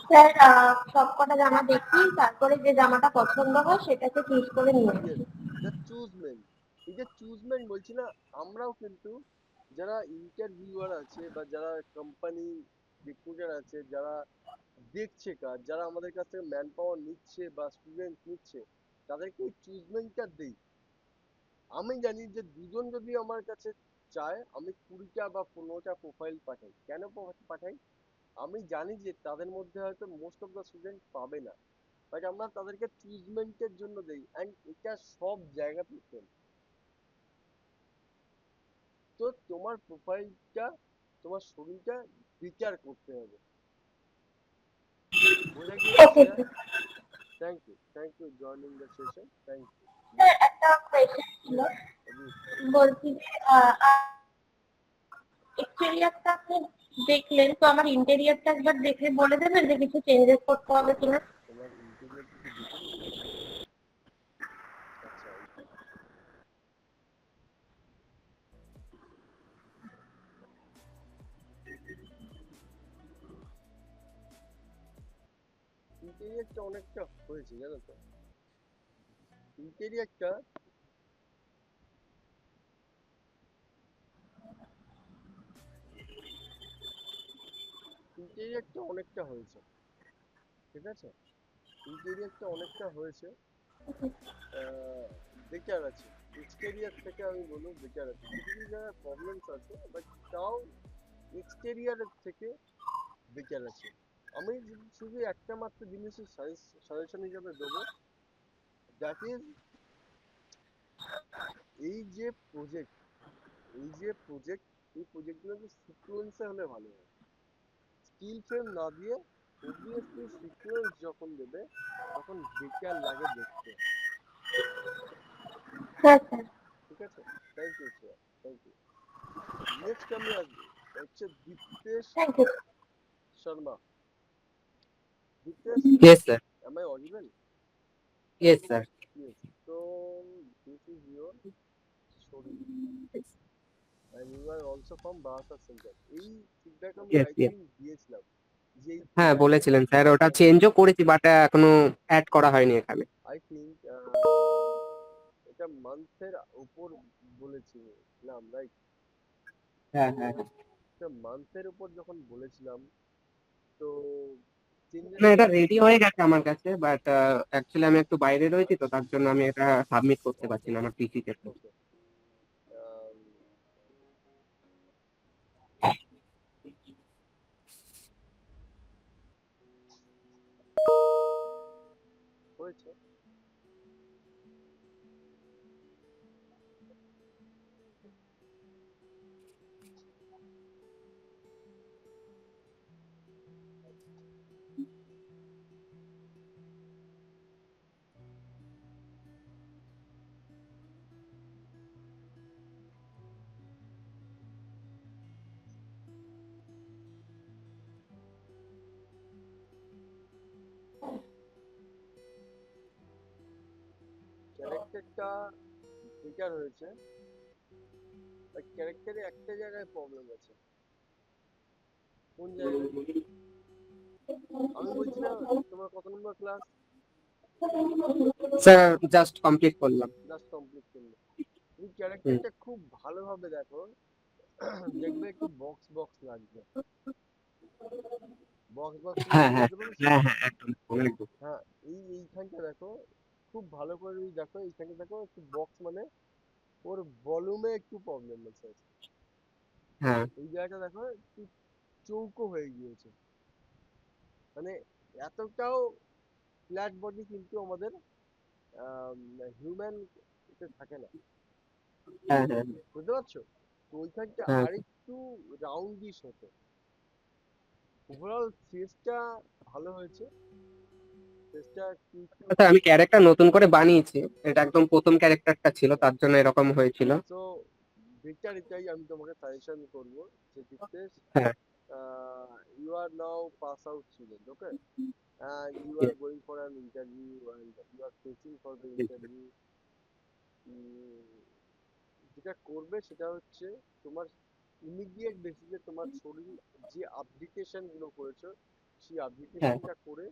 স্যার সব কটা জামা দেখি, তারপরে যে জামাটা পছন্দ হয় সেটাকে চুজ করে নিয়ে আসি। ইয়েস, দ্য চুজমেন্ট, এই যে চুজমেন্ট বলছি না, আমরাও কিন্তু যারা ইন্টারভিউয়ার আছে বা যারা কোম্পানি রিক্রুটার আছে, যারা দেখছে কাজ, যারা আমাদের কাছ থেকে ম্যান পাওয়ার নিচ্ছে বা স্টুডেন্ট নিচ্ছে, তাদেরকে এই চুজমেন্টটা দেই। আমি জানি যে 2 জন যদি আমার কাছে চায়, আমি 20টা বা 15টা প্রোফাইল পাঠাই, কেন পাঠাই? আমি জানি যে তাদের মধ্যে হয়তো মোস্ট অফ দ্য স্টুডেন্ট পাবে না, বাট আমরা তাদেরকে চুজমেন্টের জন্য দেই, অ্যান্ড এটা সব জায়গাতে সেম। তো তোমার প্রোফাইলটা, তোমার শরীরটা বিচার করতে হবে, বোঝা গিয়েছে okay Shreya? Sir. Thank you joining the session, thank you. Sir একটা কোয়েশ্চেন ছিল, অবভিয়াসলি। বলছি যে এক্সটেরিয়ারটা আপনি দেখলেন, তো আমার ইন্টেরিয়রটা একবার দেখে বলে দেবেন যে কিছু চেঞ্জেস করতে হবে কিনা? তোমার ইন্টেরিয়র কি দেখেছো? আচ্ছা, ইন্টেরিয়রটা অনেকটা হয়েছে জানো তো, ইন্টেরিয়রটা ইন্টেরিয়রটা অনেকটা হয়েছে, ঠিক আছে, ইন্টেরিয়রটা অনেকটা হয়েছে, বেটার আছে, এক্সটেরিয়র থেকে আমি বলবো বেটার আছে, কিছু কিছু জায়গায় প্রবলেমস আছে, বাট তাও এক্সটেরিয়রের থেকে বেটার আছে। আমি শুধু একটা মাত্র জিনিসের সাজেশন হিসাবে দেবো, দ্যাট ইজ, এই যে প্রজেক্ট এই প্রজেক্টগুলো যে সিকোয়েন্সে হলে ভালো হয়, স্টিল ফ্রেম না দিয়ে অবভিয়াসলি সিকোয়েন্স যখন দেবে তখন বেটার লাগে দেখতে, হ্যাঁ স্যার। ঠিক আছে। Thank you sir, thank you. Next আমি আসবো, হচ্ছে Diptesh thank you. Sharma. Diptesh, Yes, sir. am I audible? Yes, sir. Yes. So this is your story, and you are also from Bahasa Center. এই ফিডব্যাক আমি Yes, আই yes. থিঙ্ক দিয়েছিলাম, যে এই হ্যাঁ প্রজেক্টটা, বলেছিলেন স্যার, ওটা চেঞ্জও করেছি বাট এখনো অ্যাড করা হয়নি এখানে। আই থিঙ্ক এটা মান্থের উপর বলেছিলাম, রাইট? হ্যাঁ হ্যাঁ হ্যাঁ। এটা মান্থের উপর যখন বলেছিলাম, তো না, চেঞ্জেস এটা রেডি হয়ে গেছে আমার কাছে, বাট অ্যাকচুয়ালি আমি একটু বাইরে রয়েছি, তো তার জন্য আমি এটা সাবমিট করতে পারছি ওকে, না আমার পিসিতে। ওকে, হয়েছে। বেটার হয়েছে, বাট ক্যারেক্টারে একটা জায়গায় প্রবলেম আছে। কোন জায়গায়? আমি বলছি না, তোমার কত নম্বর ক্লাস? স্যার জাস্ট কমপ্লিট করলাম। জাস্ট কমপ্লিট করলে। তুমি হুম। ক্যারেক্টারটা খুব ভালোভাবে দেখো, দেখবে একটু বক্স বক্স লাগবে। বক্স বক্স হ্যাঁ, মানে হ্যাঁ, বুঝতে পেরেছো? হ্যাঁ, হ্যাঁ, একদম, একদম। হ্যাঁ, এইখানটা দেখো, খুব ভালো করে যদি দেখো, এইখানটা দেখো একটু বক্স মানে ওর ভলিউমে একটু প্রবলেম আছে। হ্যাঁ, এই জায়গাটা দেখো একটু চৌকো হয়ে গিয়েছে, মানে এতটাও ফ্ল্যাট বডি কিন্তু আমাদের হিউম্যান থাকে না, হ্যাঁ, হ্যাঁ, বুঝতে পারছো? তো ওইখানটা হ্যাঁ। আরেকটু রাউন্ডিশ হতো। ওভারঅল ফেসটা ভালো হয়েছে, ফেসটা একটু স্যার আমি ক্যারেক্টার নতুন করে বানিয়েছি, এটা একদম প্রথম ক্যারেক্টারটা ছিল, তার জন্য এরকম হয়েছিল। So better. এটাই আমি তোমাকে সাজেশন করবো যে দীপ্তেশ, হ্যাঁ, you are now pass out student, okay, and you are yes, going for an interview and you are facing for the yes, interview. যেটা করবে সেটা হচ্ছে তোমার ইমিডিয়েট বেসিসে তোমার শরীর যে আপডেটেশন গুলো করেছো সেই হ্যাঁ, আপডেটেশনটা করে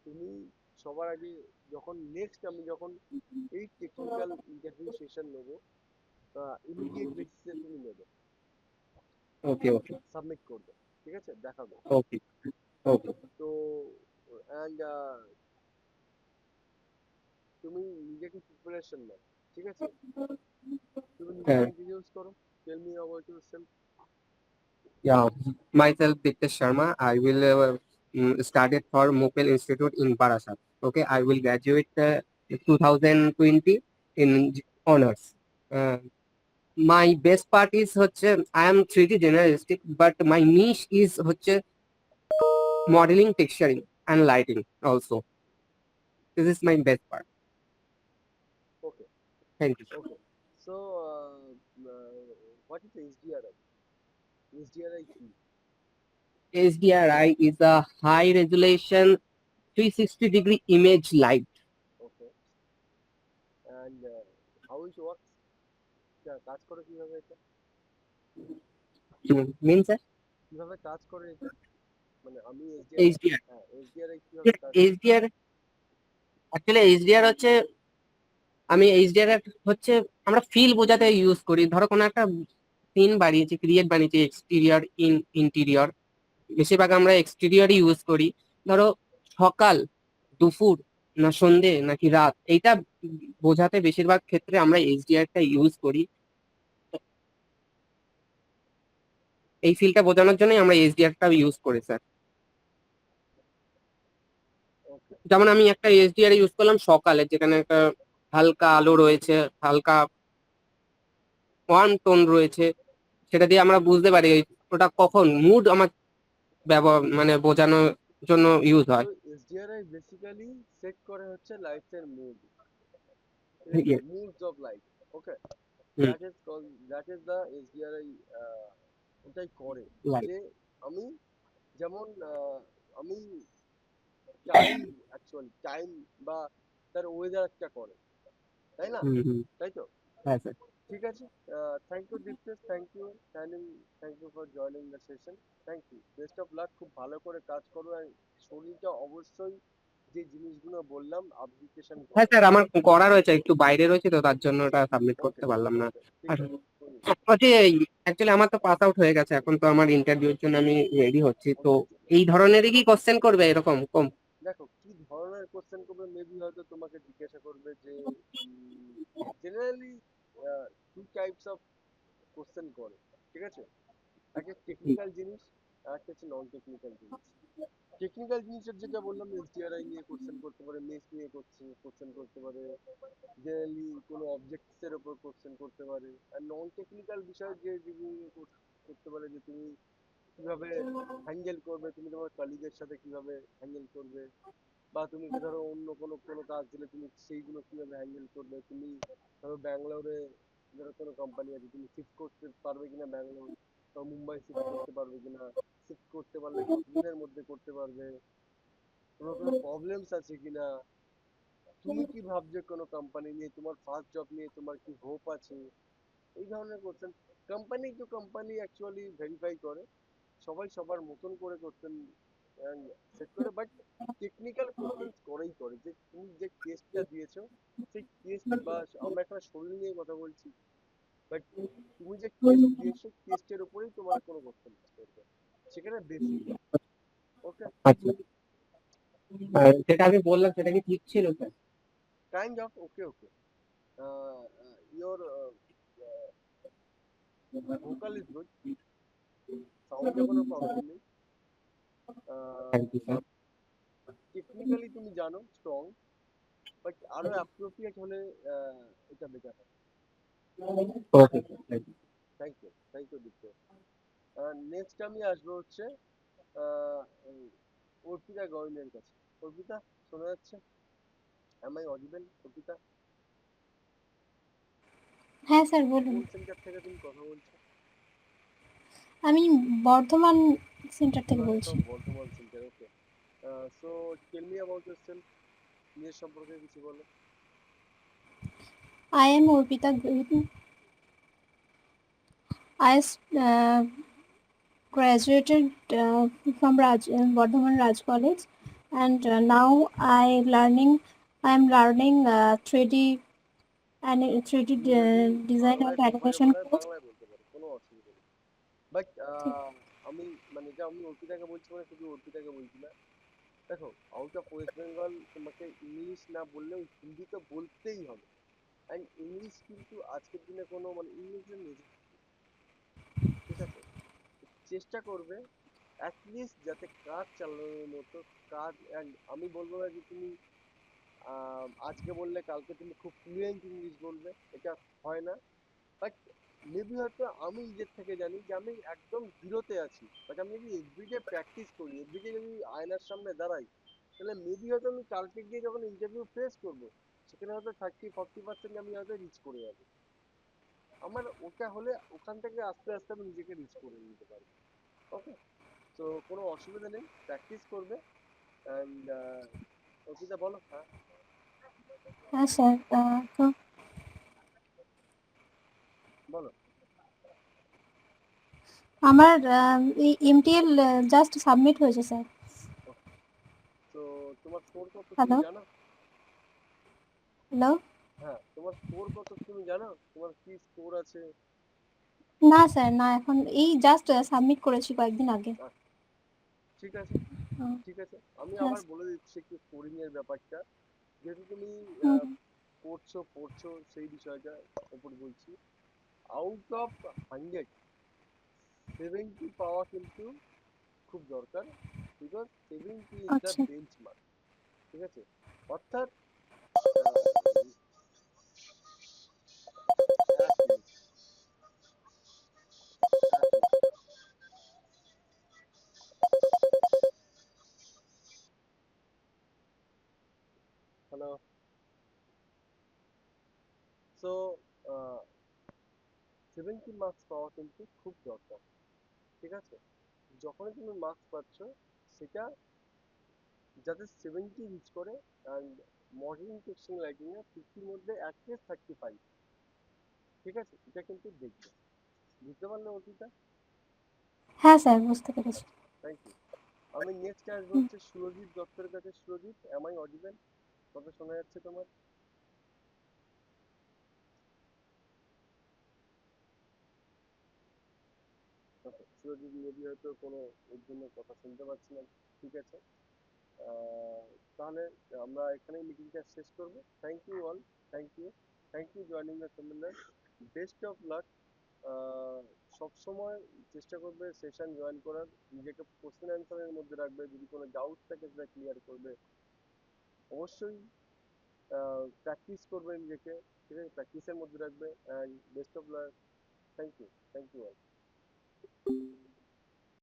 তুমি সবার আগে যখন নেক্সট আমি যখন এই টেকনিক্যাল ইন্টারভিউ সেশন নেবো, ইমিডিয়েট বেসিসে তুমি নেবে, ওকে, ওকে, সাবমিট করবে, ঠিক আছে, দেখাবে। ওকে, ওকে। তো অ্যান্ড তুমি নিজেকে প্রিপারেশন নাও, ঠিক আছে? তুমি নিজেকে হ্যাঁ, ইন্ট্রোডিউস করো, tell me about yourself. yeah, myself Diptesh Sharma. I will studied for Mopel Institute in Barasat. Okay, I will graduate 2020 in honors. My best part is হচ্ছে I am 3D generalistic, but my niche is হচ্ছে modeling, texturing, and lighting also. This is my best part. Okay, Thank you. Okay. So what is HDRI? HDRI কি? HDRI is a high resolution 360-degree image light. Okay, and how it works? কাজ করে কিভাবে এটা? Means কিভাবে কাজ করে এটা? মানে আমি এইচডিআরআই, HDR. হ্যাঁ, এইচডিআরআই কিভাবে কাজ করে? HDR অ্যাকচুয়ালি এইচডিআর হচ্ছে আমি এইচডিআর হচ্ছে আমরা ফিল বোঝাতে ইউজ করি। ধরো কোনো একটা সিন বানিয়েছি, ক্রিয়েট বানিয়েছি, এক্সটিরিয়র ইন্টেরিয়র, বেশিরভাগ আমরা এক্সটিরিয়রই ইউজ করি। ধরো সকাল, দুপুর, না সন্ধে নাকি রাত, এইটা বোঝাতে বেশিরভাগ ক্ষেত্রে আমরা এইচডিআরটা ইউজ করি। এই ফিলটা বোঝানোর জন্যই আমরা এইচডিআরটা ইউজ করি স্যার। ওকে, যেমন আমি একটা এইচডিআর ইউজ করলাম সকালে, যেখানে একটা হালকা আলো রয়েছে, হালকা ওয়ার্ম টোন রয়েছে, সেটা দিয়ে আমরা বুঝতে পারি ওটা কখন মুড আমার ব্যবহার মানে বোঝানোর জন্য ইউজ তো হয়। এইচডিআরআই বেসিক্যালি সেট করে হচ্ছে লাইটস এর মুড, ঠিক আছে, Yes. Moods of light. Okay, hmm, that is call, that is the HDRI. ওটাই করে লাইট। যে আমি যেমন আমি টাইম, অ্যাকচুয়ালি টাইম বা তার ওয়েদার একটা করে, তাই না? হুম, হুম, তাই তো? হ্যাঁ স্যার। ঠিক আছে, thank you Diptesh, thank you for joining the session. Thank you, best of luck, খুব ভালো করে কাজ করো আর শরীরটা অবশ্যই যে জিনিসগুলো বললাম আপডেটেশন হ্যাঁ করো। স্যার, আমার করা রয়েছে, একটু বাইরে রয়েছে তো তার জন্য ওটা সাবমিট ওকে, করতে পারলাম না। ওকে, ঠিক আর আছে, করি। হচ্ছে অ্যাকচুয়ালি আমার তো পাস আউট হয়ে গেছে, এখন তো আমার ইন্টারভিউর জন্য আমি রেডি হচ্ছি তো। কংগ্রেচুলেশন। এই ধরনেরই কি কোশ্চেন করবে এরকম কম? দেখো কি ধরনের কোশ্চেন করবে, মেবি হয়তো তোমাকে জিজ্ঞাসা করবে যে generally two types of question করে, ঠিক আছে? একটা টেকনিক্যাল জিনিস আর একটা হচ্ছে নন টেকনিক্যাল জিনিস। টেকনিক্যাল জিনিসের যেটা বললাম, এসডিআরআই নিয়ে কোশ্চেন করতে পারে, মেশ নিয়ে কোশ্চেন করতে পারে, জেনারেলি কোনো অবজেক্টস এর উপর কোশ্চেন করতে পারে। আর নন টেকনিক্যাল বিষয় যে যেগুলো করতে পারে যে তুমি কিভাবে হ্যান্ডেল করবে, তুমি তোমার কলিগের সাথে কিভাবে হ্যান্ডেল করবে, বা তুমি ধরো অন্য কোনো কোনো কাজ দিলে তুমি সেইগুলো কিভাবে হ্যান্ডেল করবে। তুমি ধরো ব্যাঙ্গালোরে ধরো কোনো কোম্পানি আছে, তুমি শিফট করতে পারবে কিনা ব্যাঙ্গালোর, বা মুম্বাই শিফট করতে পারবে কিনা, শিফট করতে পারলে কতদিনের মধ্যে করতে পারবে, তোমার কোনো প্রবলেমস আছে কিনা, তুমি কি ভাবছো কোনো কোম্পানি নিয়ে, তোমার ফার্স্ট জব নিয়ে তোমার কি হোপ আছে, এই ধরনের question. Company to company actually verify করে, সবাই সবার মতন করে কোশ্চেন সেট করে, বাট টেকনিক্যাল কোশ্চেন করেই করে, যে তুমি যে কেসটা দিয়েছো সেই কেস, বা আমরা একটা শরীর নিয়ে কথা বলছি, বাট তুমি যে কেস দিয়েছো কেসটার উপরেই তোমার কোনো কোশ্চেন করবে, সেখানে বেসিক। ওকে, আচ্ছা, যেটা আমি বললাম সেটা কি ঠিক ছিল sir? Kind of okay okay. Your vocal is good, সাউন্ডে কোনো প্রবলেম নেই। Thank you sir. টেকনিক্যালি তুমি জানো স্ট্রং, বাট আরো অ্যাপ্রোপ্রিয়েট হলে এটা বেটার হয়। Okay sir, thank you Dipta. Next আমি আসবো হচ্ছে আহ, এই অর্পিতা গয়নের কাছে। অর্পিতা, শোনা যাচ্ছে? Am I audible Arpita? হ্যাঁ স্যার বলুন। কোন সেন্টার থেকে তুমি কথা বলছো? আমি বর্ধমান সেন্টার থেকে বলছি। From Bardhaman centre, okay. So tell me about yourself, নিজের সম্পর্কে কিছু বলো। I am Orpita. I graduated from Bardhaman Raj College, and now I am learning 3D and 3D তুমি যদি design বাংলায় and সময় animation বলার course. বাংলায় বলতে পারো, কোনো অসুবিধা নেই, বাট ঠিক। আমি মানে এটা আমি অর্পিতাকে বলছি, মানে শুধু অর্পিতাকে বলছি না। দেখো, আউট অফ ওয়েস্ট বেঙ্গল তোমাকে ইংলিশ না বললেও হিন্দি তো বলতেই হবে। অ্যান্ড ইংলিশ কিন্তু আজকের দিনে কোনো মানে ইংলিশের নেই, ঠিক আছে? চেষ্টা করবে অ্যাটলিস্ট যাতে কাজ চালানোর মতো কাজ। অ্যান্ড আমি বলবো না যে তুমি আজকে বললে কালকে তুমি খুব ফ্লুয়েন্ট ইংলিশ বলবে, এটা হয় না। বাট মেবি হয়তো আমি নিজের থেকে জানি যে আমি একদম জিরোতে আছি, বাট আমি যদি এভরিডে প্র্যাকটিস করি, এভরিডে যদি আয়নার সামনে দাঁড়াই, তাহলে মেবি হয়তো আমি কালকে গিয়ে যখন ইন্টারভিউ ফেস করবো, সেখানে হয়তো 30-40% আমি হয়তো রিচ করে যাবো। আমার ওটা হলে ওখান থেকে আস্তে আস্তে আমি নিজেকে রিচ করে নিতে পারবো। ওকে, তো কোনো অসুবিধা নেই, প্র্যাকটিস করবে। অ্যান্ড অর্পিতা বলো। হ্যাঁ, হ্যাঁ স্যার, তো বলো। আমার এই এমটিএল জাস্ট সাবমিট হয়েছে স্যার। ওকে, তো তোমার স্কোর কত তুমি হ্যালো জানো? হ্যালো। হ্যাঁ, তোমার স্কোর কত তুমি জানো? তোমার কি স্কোর আছে? না স্যার, না, এখন এই জাস্ট সাবমিট করেছি কয়েকদিন আগে। আচ্ছা, ঠিক আছে, হুম, ঠিক আছে। আমি হ্যাঁ আবার স্যার। বলে দিচ্ছি একটু স্কোরিং এর ব্যাপারটা, যেহেতু তুমি হুম, পড়ছো সেই বিষয়টা উপর বলছি। আউট অফ 100 70 পাওয়া কিন্তু খুব দরকার, বিকজ 70 ইজ দ্য আচ্ছা বেঞ্চমার্ক, ঠিক আছে? অর্থাৎ হ্যালো। সো 70 মার্কস পাওয়া কিন্তু খুব দরকার, ঠিক আছে? যখনই তুমি মার্কস পাচ্ছ, সেটা যাতে 70 রিচ করে। অ্যান্ড মডেলিং টেক্সটিং লাইটিং এ 50 মধ্যে অ্যাটলিস্ট 35, ঠিক আছে? এটা কিন্তু দেখবে, বুঝতে পারলে অর্পিতা? হ্যাঁ স্যার, বুঝতে পেরেছি। আচ্ছা, থ্যাংক ইউ। আমি নেক্সট আসবো হুম, হচ্ছে সুরজিৎ দত্তের কাছে। Surajit, am I audible? কথা শোনা যাচ্ছে তোমার? ওকে, সুরজিৎ মেবি হয়তো কোনো এর জন্য কথা শুনতে পাচ্ছি না, ঠিক আছে। আহ, তাহলে আমরা এখানেই মিটিংটা শেষ করবো। Thank you all, thank you, thank you joining the seminar. Best of luck. সবসময় চেষ্টা করবে সেশন জয়েন করার, নিজেকে কোশ্চেন অ্যান্সারের মধ্যে রাখবে, যদি কোনো ডাউট থাকে সেটা ক্লিয়ার করবে। অবশ্যই প্র্যাকটিস করবে নিজেকে, ঠিক আছে? প্র্যাকটিসের মধ্যে রাখবে। And best of luck. Thank you all.